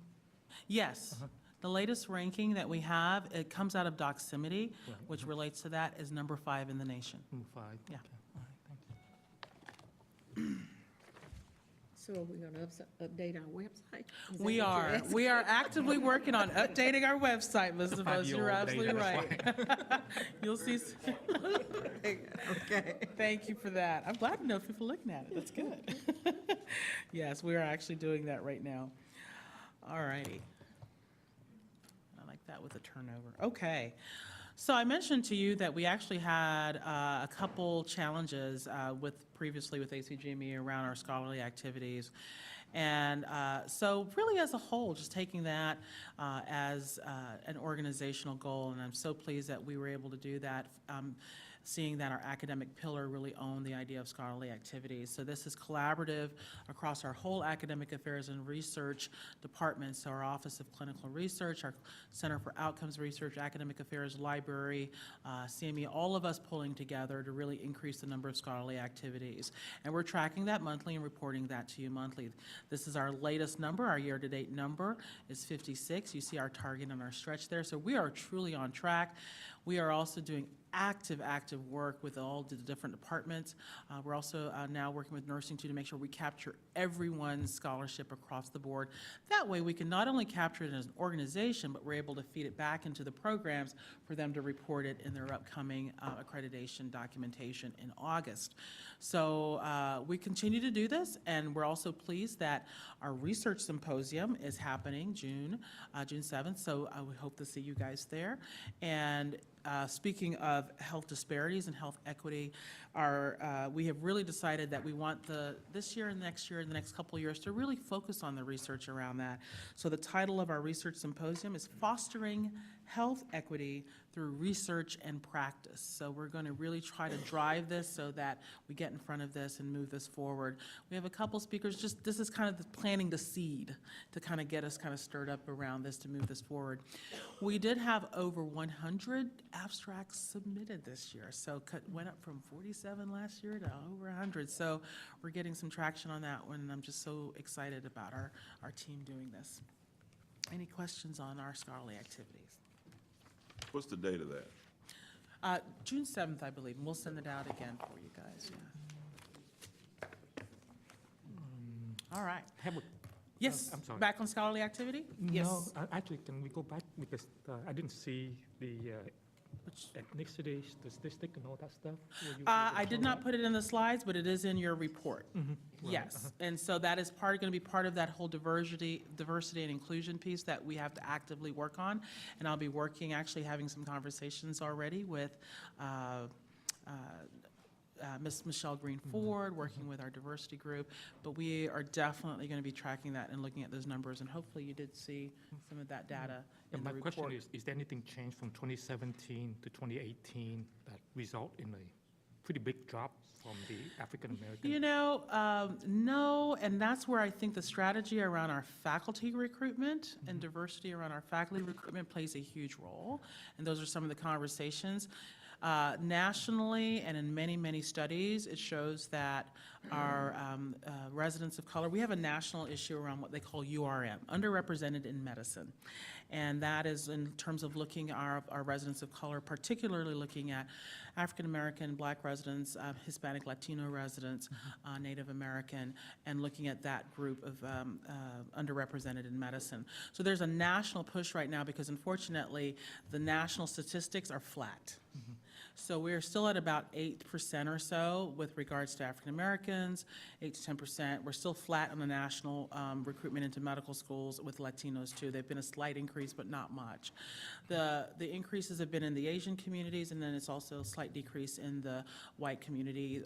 Yes. The latest ranking that we have, it comes out of Doximity, Right. which relates to that, is number 5 in the nation. Number 5? Yeah. Okay. All right, thank you. So are we going to update our website? Is that We what you're are. asking? We are actively working on updating our website, Ms. DeVos. You're 5-year-old absolutely data, that's right. You'll see. Okay. Thank you for that. I'm glad to know people looking at it. That's good. Yes, we are actually doing that right now. All righty. I like that with the turnover. Okay. So I mentioned to you that we actually had a couple challenges previously with ACGME around our scholarly activities. And so really as a whole, just taking that as an organizational goal, and I'm so pleased that we were able to do that, seeing that our academic pillar really owned the idea of scholarly activities. So this is collaborative across our whole academic affairs and research departments, so our Office of Clinical Research, our Center for Outcomes Research, Academic Affairs, Library, CME, all of us pulling together to really increase the number of scholarly activities. And we're tracking that monthly and reporting that to you monthly. This is our latest number. Our year-to-date number is 56. You see our target and our stretch there. So we are truly on track. We are also doing active work with all the different departments. We're also now working with nursing too to make sure we capture everyone's scholarship across the board. That way we can not only capture it as an organization, but we're able to feed it back into the programs for them to report it in their upcoming accreditation documentation in August. So we continue to do this, and we're also pleased that our research symposium is happening June 7th, so we hope to see you guys there. And speaking of health disparities and health equity, we have really decided that we want this year and next year and the next couple of years to really focus on the research around that. So the title of our research symposium is Fostering Health Equity Through Research and Practice. So we're going to really try to drive this so that we get in front of this and move this forward. We have a couple speakers, this is kind of planting the seed to kind of get us kind of stirred up around this to move this forward. We did have over 100 abstracts submitted this year, so went up from 47 last year to over 100. So we're getting some traction on that one, and I'm just so excited about our team doing this. Any questions on our scholarly activities? What's the date of that? June 7th, I believe, and we'll send it out again for you guys, yeah. All right. Have a, Yes, I'm sorry. back on scholarly activity? no, Yes. Actually, can we go back, because I didn't see the ethnicity, statistic, and all that stuff? Were you able to I did show not that? put it in the slides, but it is in your report. Right, Yes, and so that is going to be part of that whole diversity and inclusion piece that we have to actively work on. And I'll be actually having some conversations already with Ms. Michelle Green-Ford, working with our diversity group. But we are definitely going to be tracking that and looking at those numbers. And hopefully you did see some of that data And in my the question report. is there anything changed from 2017 to 2018 that result in a pretty big drop from the African American? You know, no, and that's where I think the strategy around our faculty recruitment and diversity around our faculty recruitment plays a huge role. And those are some of the conversations. Nationally and in many, many studies, it shows that our residents of color, we have a national issue around what they call URM, underrepresented in medicine. And that is in terms of looking at our residents of color, particularly looking at African American, Black residents, Hispanic, Latino residents, Native American, and looking at that group of underrepresented in medicine. So there's a national push right now because unfortunately, the national statistics are flat. So we're still at about 8% or so with regards to African Americans, 8 to 10%. We're still flat on the national recruitment into medical schools with Latinos too. They've been a slight increase, but not much. The increases have been in the Asian communities, and then it's also a slight decrease in the white community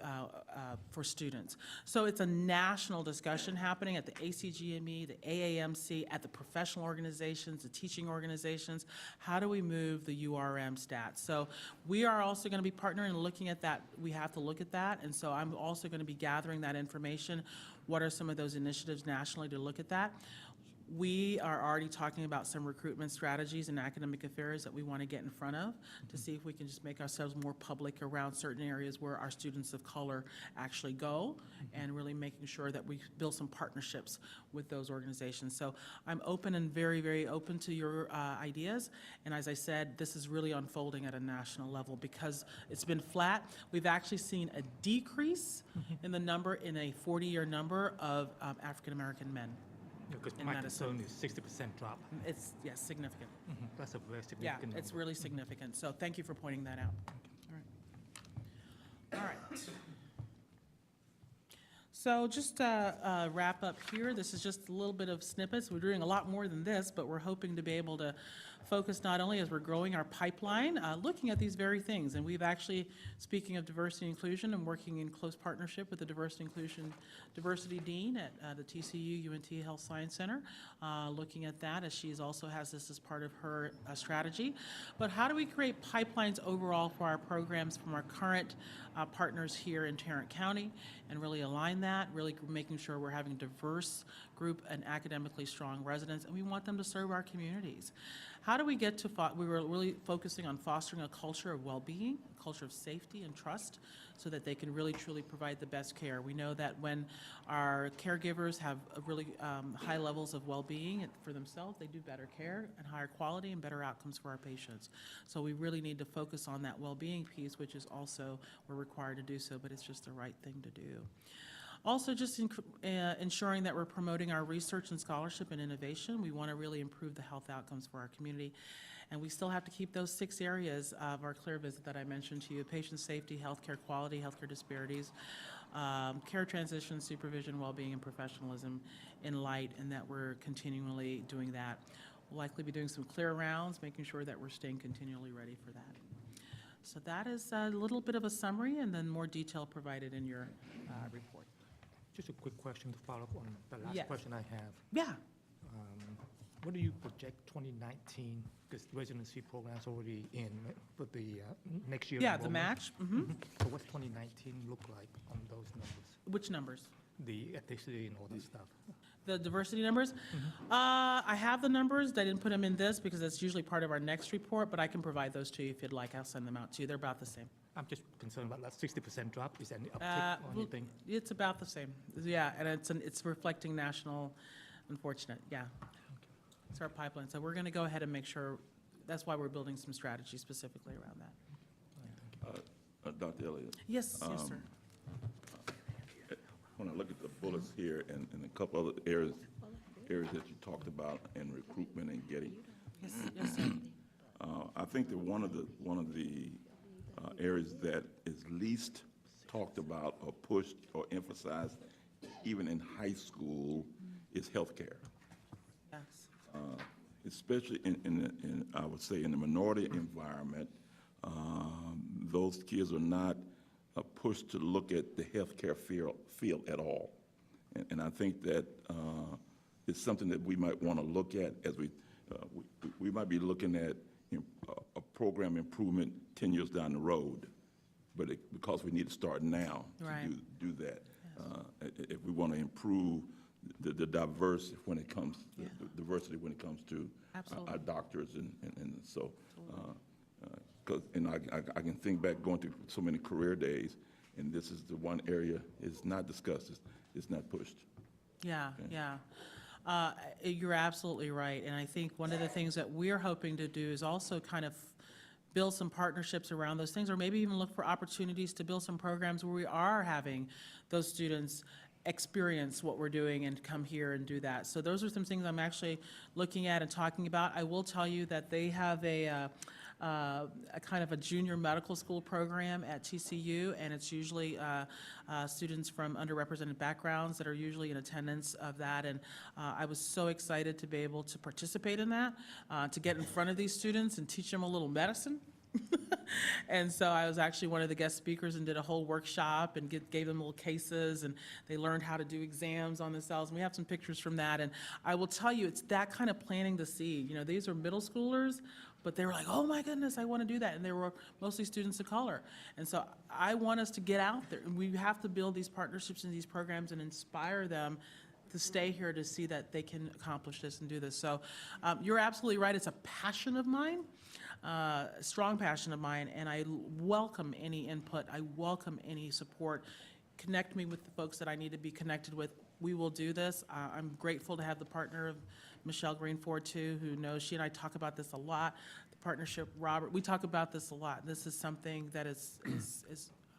for students. So it's a national discussion happening at the ACGME, the AAMC, at the professional organizations, the teaching organizations. How do we move the URM stats? So we are also also going to be partnering and looking at that. We have to look at that, and so I'm also going to be gathering that information. What are some of those initiatives nationally to look at that? We are already talking about some recruitment strategies and academic affairs that we want to get in front of to see if we can just make ourselves more public around certain areas where our students of color actually go, and really making sure that we build some partnerships with those organizations. So I'm open and very, very open to your ideas. And as I said, this is really unfolding at a national level because it's been flat. We've actually seen a decrease in the number, in a 40-year number of African-American men. Because in my medicine. concern is 60% drop. It's, yes, significant. That's a very Yeah, significant it's number. really significant. So thank you for pointing that out. All right. So just to wrap up here, this is just a little bit of snippets. We're doing a lot more than this, but we're hoping to be able to focus not only as we're growing our pipeline, looking at these very things. And we've actually, speaking of diversity and inclusion, and working in close partnership with the diversity dean at the TCU UNT Health Science Center, looking at that as she also has this as part of her strategy. But how do we create pipelines overall for our programs from our current partners here in Tarrant County and really align that, really making sure we're having a diverse group and academically strong residents, and we want them to serve our communities. How do we get to, we were really focusing on fostering a culture of well-being, a culture of safety and trust, so that they can really truly provide the best care. We know that when our caregivers have a really high levels of well-being for themselves, they do better care and higher quality and better outcomes for our patients. So we really need to focus on that well-being piece, which is also, we're required to do so, but it's just the right thing to do. Also, just ensuring that we're promoting our research and scholarship and innovation. We want to really improve the health outcomes for our community. And we still have to keep those 6 areas of our CLEAR visit that I mentioned to you: patient safety, healthcare quality, healthcare disparities, care transition, supervision, well-being, and professionalism in light, and that we're continually doing that. We'll likely be doing some CLEAR rounds, making sure that we're staying continually ready for that. So that is a little bit of a summary, and then more detail provided in your report. Just a quick question to follow up on the last Yes. question I have. Yeah. What do you project 2019, because residency program's already in for the next year? Yeah, the enrollment? match. Mhm. So what's 2019 look like on those numbers? Which numbers? The ethnicity and all that stuff? The diversity numbers? I have the numbers. I didn't put them in this because it's usually part of our next report, but I can provide those to you if you'd like. I'll send them out to you. They're about the same. I'm just concerned about that 60% drop. Is there any uptick or Well, anything? it's about the same. Yeah, and it's reflecting national, unfortunate, yeah. It's our pipeline. So we're going to go ahead and make sure, that's why we're building some strategy specifically around that. Dr. Elliott, Yes, yes, sir. when I look at the bullets here and a couple other areas that you talked about in recruitment and getting, Yes, yes, sir. I think that one of the areas that is least talked about or pushed or emphasized, even in high school, is healthcare. Yes. Especially in I would say in the minority environment, those kids are not pushed to look at the healthcare field at all. And I think that it's something that we might want to look at as we might be looking at a program improvement 10 years down the road, but because we need to start now Right. to do that. If we want to improve the diversity when it comes to Absolutely. our doctors and so, because, I can think back going through so many career days, and this is the one area is not discussed, it's not pushed. Yeah, yeah. You're absolutely right. And I think one of the things that we're hoping to do is also kind of build some partnerships around those things, or maybe even look for opportunities to build some programs where we are having those students experience what we're doing and come here and do that. So those are some things I'm actually looking at and talking about. I will tell you that they have a kind of a junior medical school program at TCU, and it's usually students from underrepresented backgrounds that are usually in attendance of that. And I was so excited to be able to participate in that, to get in front of these students and teach them a little medicine. And so I was actually one of the guest speakers and did a whole workshop and gave them little cases, and they learned how to do exams on themselves. And we have some pictures from that. And I will tell you, it's that kind of planting the seed. You know, these are middle schoolers, but they were like, oh my goodness, I want to do that. And they were mostly students of color. And so I want us to get out there. And we have to build these partnerships and these programs and inspire them to stay here to see that they can accomplish this and do this. So you're absolutely right. It's a passion of mine, a strong passion of mine, and I welcome any input. I welcome any support. Connect me with the folks that I need to be connected with. We will do this. I'm grateful to have the partner of Michelle Greenford, too, who knows. She and I talk about this a lot. The partnership, Robert, we talk about this a lot. This is something that is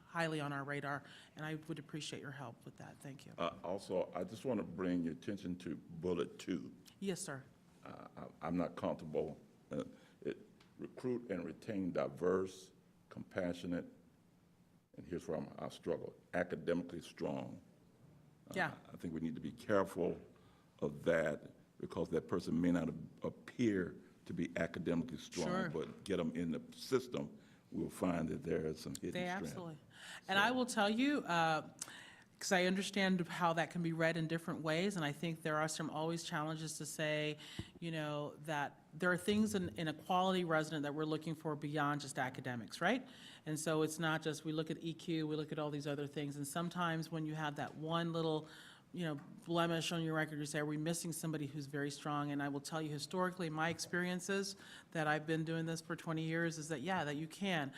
highly on our radar, and I would appreciate your help with that. Thank you. Also, I just want to bring your attention to bullet 2. Yes, sir. I'm not comfortable. Recruit and retain diverse, compassionate, and here's where I struggle, academically strong. Yeah. I think we need to be careful of that because that person may not appear to be academically strong, Sure. but get them in the system, we'll find that there is some hidden They strength. absolutely. And I will tell you, because I understand how that can be read in different ways, and I think there are some always challenges to say, you know, that there are things in a quality resident that we're looking for beyond just academics, right? And so it's not just, we look at EQ, we look at all these other things, and sometimes when you have that one little, you know, blemish on your record, you say, are we missing somebody who's very strong? And I will tell you, historically, my experiences that I've been doing this for 20 years is that, yeah, that you can.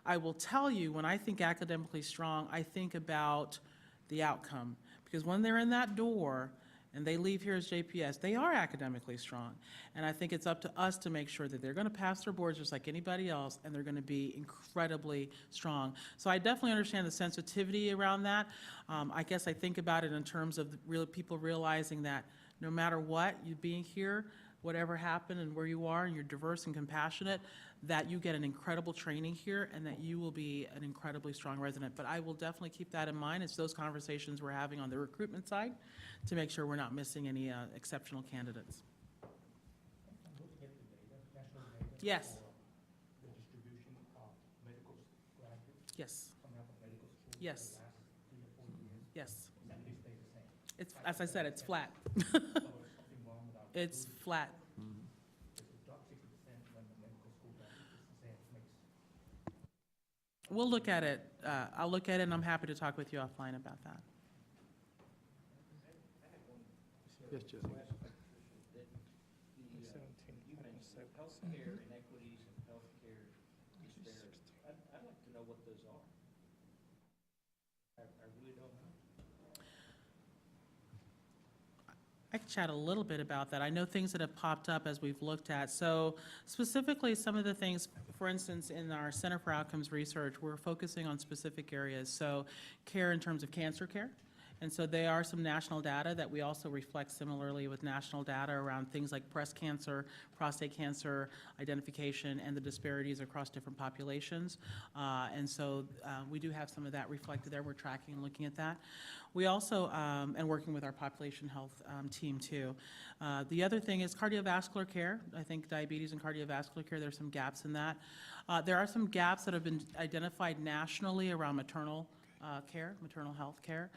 I will tell you, when I think academically strong, I think about the outcome. Because when they're in that door and they leave here as JPS, they are academically strong. And I think it's up to us to make sure that they're going to pass their boards just like anybody else, and they're going to be incredibly strong. So I definitely understand the sensitivity around that. I guess I think about it in terms of people realizing that no matter what, you being here, whatever happened and where you are, and you're diverse and compassionate, that you get an incredible training here and that you will be an incredibly strong resident. But I will definitely keep that in mind. It's those conversations we're having on the recruitment side to make sure we're not missing any exceptional candidates. Yes. Yes. Yes. Yes. It's, as I said, it's flat. It's flat. We'll look at it. I'll look at it, and I'm happy to talk with you offline about that. Yes, Jesse. Healthcare inequities and healthcare disparities. I'd like to know what those are. I really don't know. I can chat a little bit about that. I know things that have popped up as we've looked at. So specifically, some of the things, for instance, in our Center for Outcomes Research, we're focusing on specific areas. So care in terms of cancer care. And so there are some national data that we also reflect similarly with national data around things like breast cancer, prostate cancer identification, and the disparities across different populations. And so we do have some of that reflected there. We're tracking and looking at that. We also, and working with our population health team too. The other thing is cardiovascular care. I think diabetes and cardiovascular care, there's some gaps in that. There are some gaps that have been identified nationally around maternal care, maternal health care.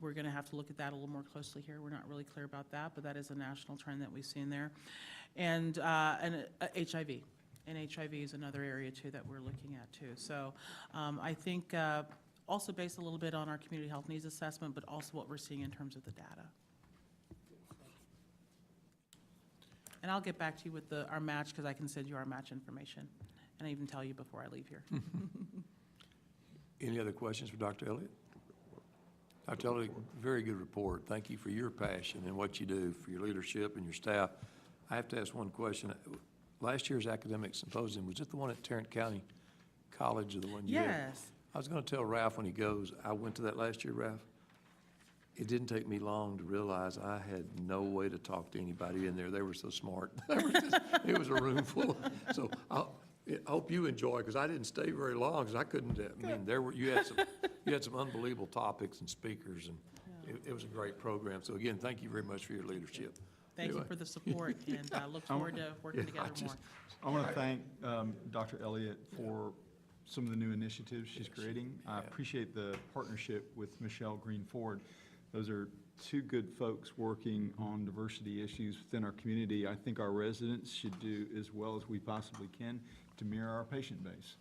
We're going to have to look at that a little more closely here. We're not really clear about that, but that is a national trend that we've seen there. And HIV. And HIV is another area, too, that we're looking at, too. So I think also based a little bit on our community health needs assessment, but also what we're seeing in terms of the data. And I'll get back to you with our match, because I can send you our match information. And I even tell you before I leave here. Any other questions for Dr. Elliott? Dr. Elliott, very good report. Thank you for your passion and what you do for your leadership and your staff. I have to ask one question. Last year's academic symposium, was it the one at Tarrant County College or the one you had? Yes. I was going to tell Ralph when he goes, I went to that last year, Ralph. It didn't take me long to realize I had no way to talk to anybody in there. They were so smart. It was a room full. So I hope you enjoy it, because I didn't stay very long, because I couldn't, I mean, you had some unbelievable topics and speakers, and it was a great program. So again, thank you very much for your leadership. Thank you for the support, and I look forward to working together more. I want to thank Dr. Elliott for some of the new initiatives she's creating. I appreciate the partnership with Michelle Green Ford. Those are two good folks working on diversity issues within our community. I think our residents should do as well as we possibly can to mirror our patient base.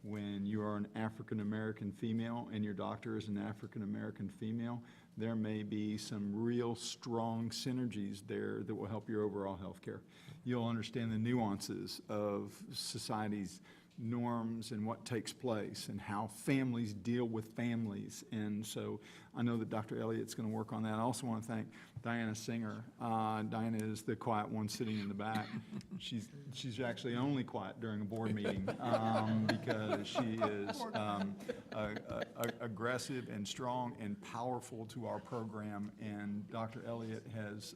When you are an African-American female and your doctor is an African-American female, there may be some real strong synergies there that will help your overall health care. You'll understand the nuances of society's norms and what takes place and how families deal with families. And so I know that Dr. Elliott's going to work on that. I also want to thank Diana Singer. Diana is the quiet one sitting in the back. She's actually only quiet during a board meeting because she is aggressive and strong and powerful to our program. And Dr. Elliott has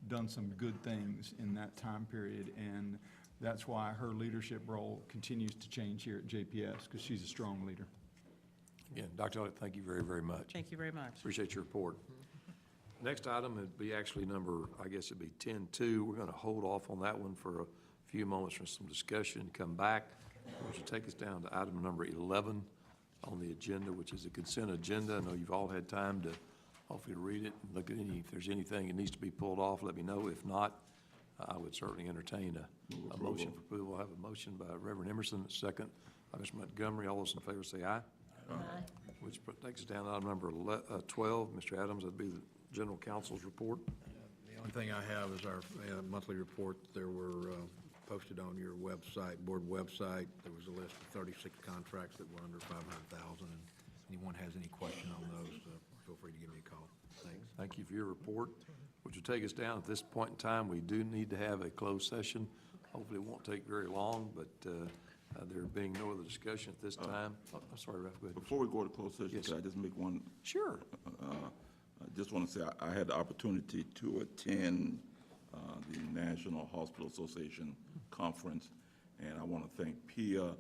done some good things in that time period. And that's why her leadership role continues to change here at JPS, because she's a strong leader. Again, Dr. Elliott, thank you very, very much. Thank you very much. Appreciate your report. Next item would be actually number, I guess it'd be 10-2. We're going to hold off on that one for a few moments for some discussion, come back, which will take us down to item number 11 on the agenda, which is a consent agenda. I know you've all had time to hopefully read it and look at if there's anything that needs to be pulled off, let me know. If not, I would certainly entertain a motion for approval. I have a motion by Reverend Emerson, a second by Mr. Montgomery. All those in favor say aye. Aye. Which takes us down to item number 12. Mr. Adams, that'd be the general counsel's report. The only thing I have is our monthly report. There were posted on your website, board website. There was a list of 36 contracts that were under $500,000. And anyone has any question on those, feel free to give me a call. Thanks. Thank you for your report, which will take us down. At this point in time, we do need to have a closed session. Hopefully, it won't take very long, but there being no other discussion at this time. I'm sorry, Ralph, go ahead. Before we go to closed session, Yes. can I just make one? Sure. I just want to say I had the opportunity to attend the National Hospital Association Conference, and I want to thank Pia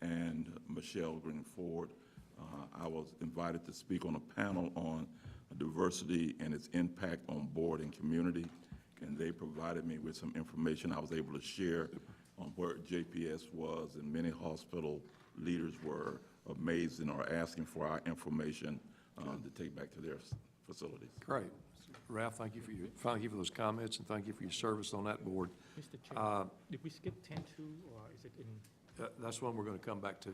and Michelle Green Ford. I was invited to speak on a panel on diversity and its impact on board and community, and they provided me with some information I was able to share on where JPS was, and many hospital leaders were amazed and are asking for our information to take back to their facilities. Great. Ralph, thank you for those comments, and thank you for your service on that board. Mr. Chair, did we skip 10-2, or is it in? That's one we're going to come back to.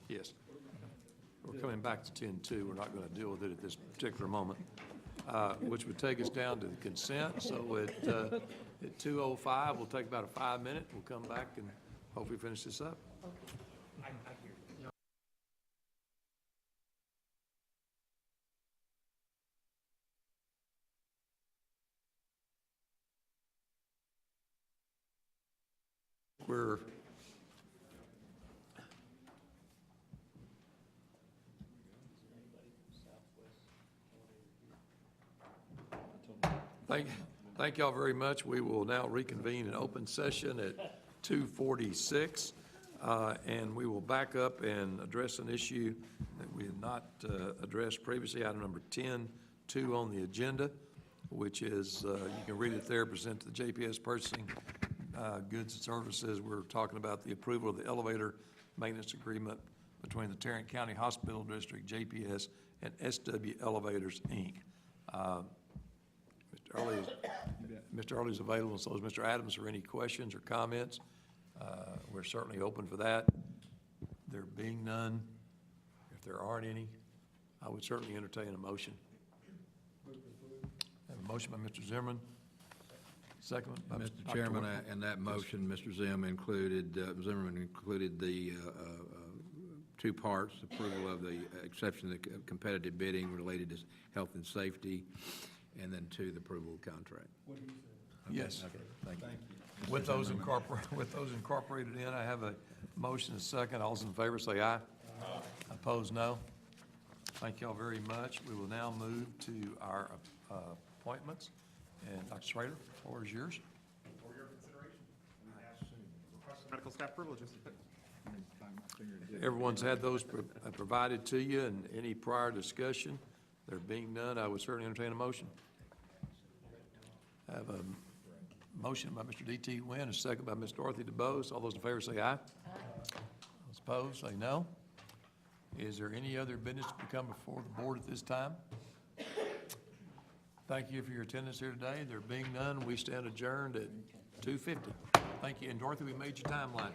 Yes. We're coming back to 10-2. We're not going to deal with it at this particular moment, which would take us down to the consent. So at 2:05, we'll take about a 5-minute. We'll come back and hopefully finish this up. We're Thank y'all very much. We will now reconvene in open session at 2:46, and we will back up and address an issue that we had not addressed previously, item number 10-2 on the agenda, which is, you can read it there, present to the JPS Purchasing Goods and Services. We're talking about the approval of the elevator maintenance agreement between the Tarrant County Hospital District, JPS, and SW Elevators, Inc. Mr. Early is available, and so is Mr. Adams. Are any questions or comments? We're certainly open for that. There being none, if there aren't any, I would certainly entertain a motion. I have a motion by Mr. Zimmerman. Second by Mr. Dr. Chairman, Whitmore. in that motion, Mr. Zimmerman included the two parts, approval of the exception of the competitive bidding related to health and safety, and then two, the approval of contract. Yes. Okay, thank you. With those incorporated in, I have a motion and a second. All those in favor say aye. Opposed, no. Thank y'all very much. We will now move to our appointments. And Dr. Schrader, the floor is yours. For your consideration, we have requested medical staff privileges. Everyone's had those provided to you, and any prior discussion, there being none, I would certainly entertain a motion. I have a motion by Mr. D.T. Wynn, a second by Ms. Dorothy DeBose. All those in favor say aye. Those Opposed, say no. Is there any other business to come before the board at this time? Thank you for your attendance here today. There being none, we stand adjourned at 2:50. Thank you, and Dorothy, we made your timeline.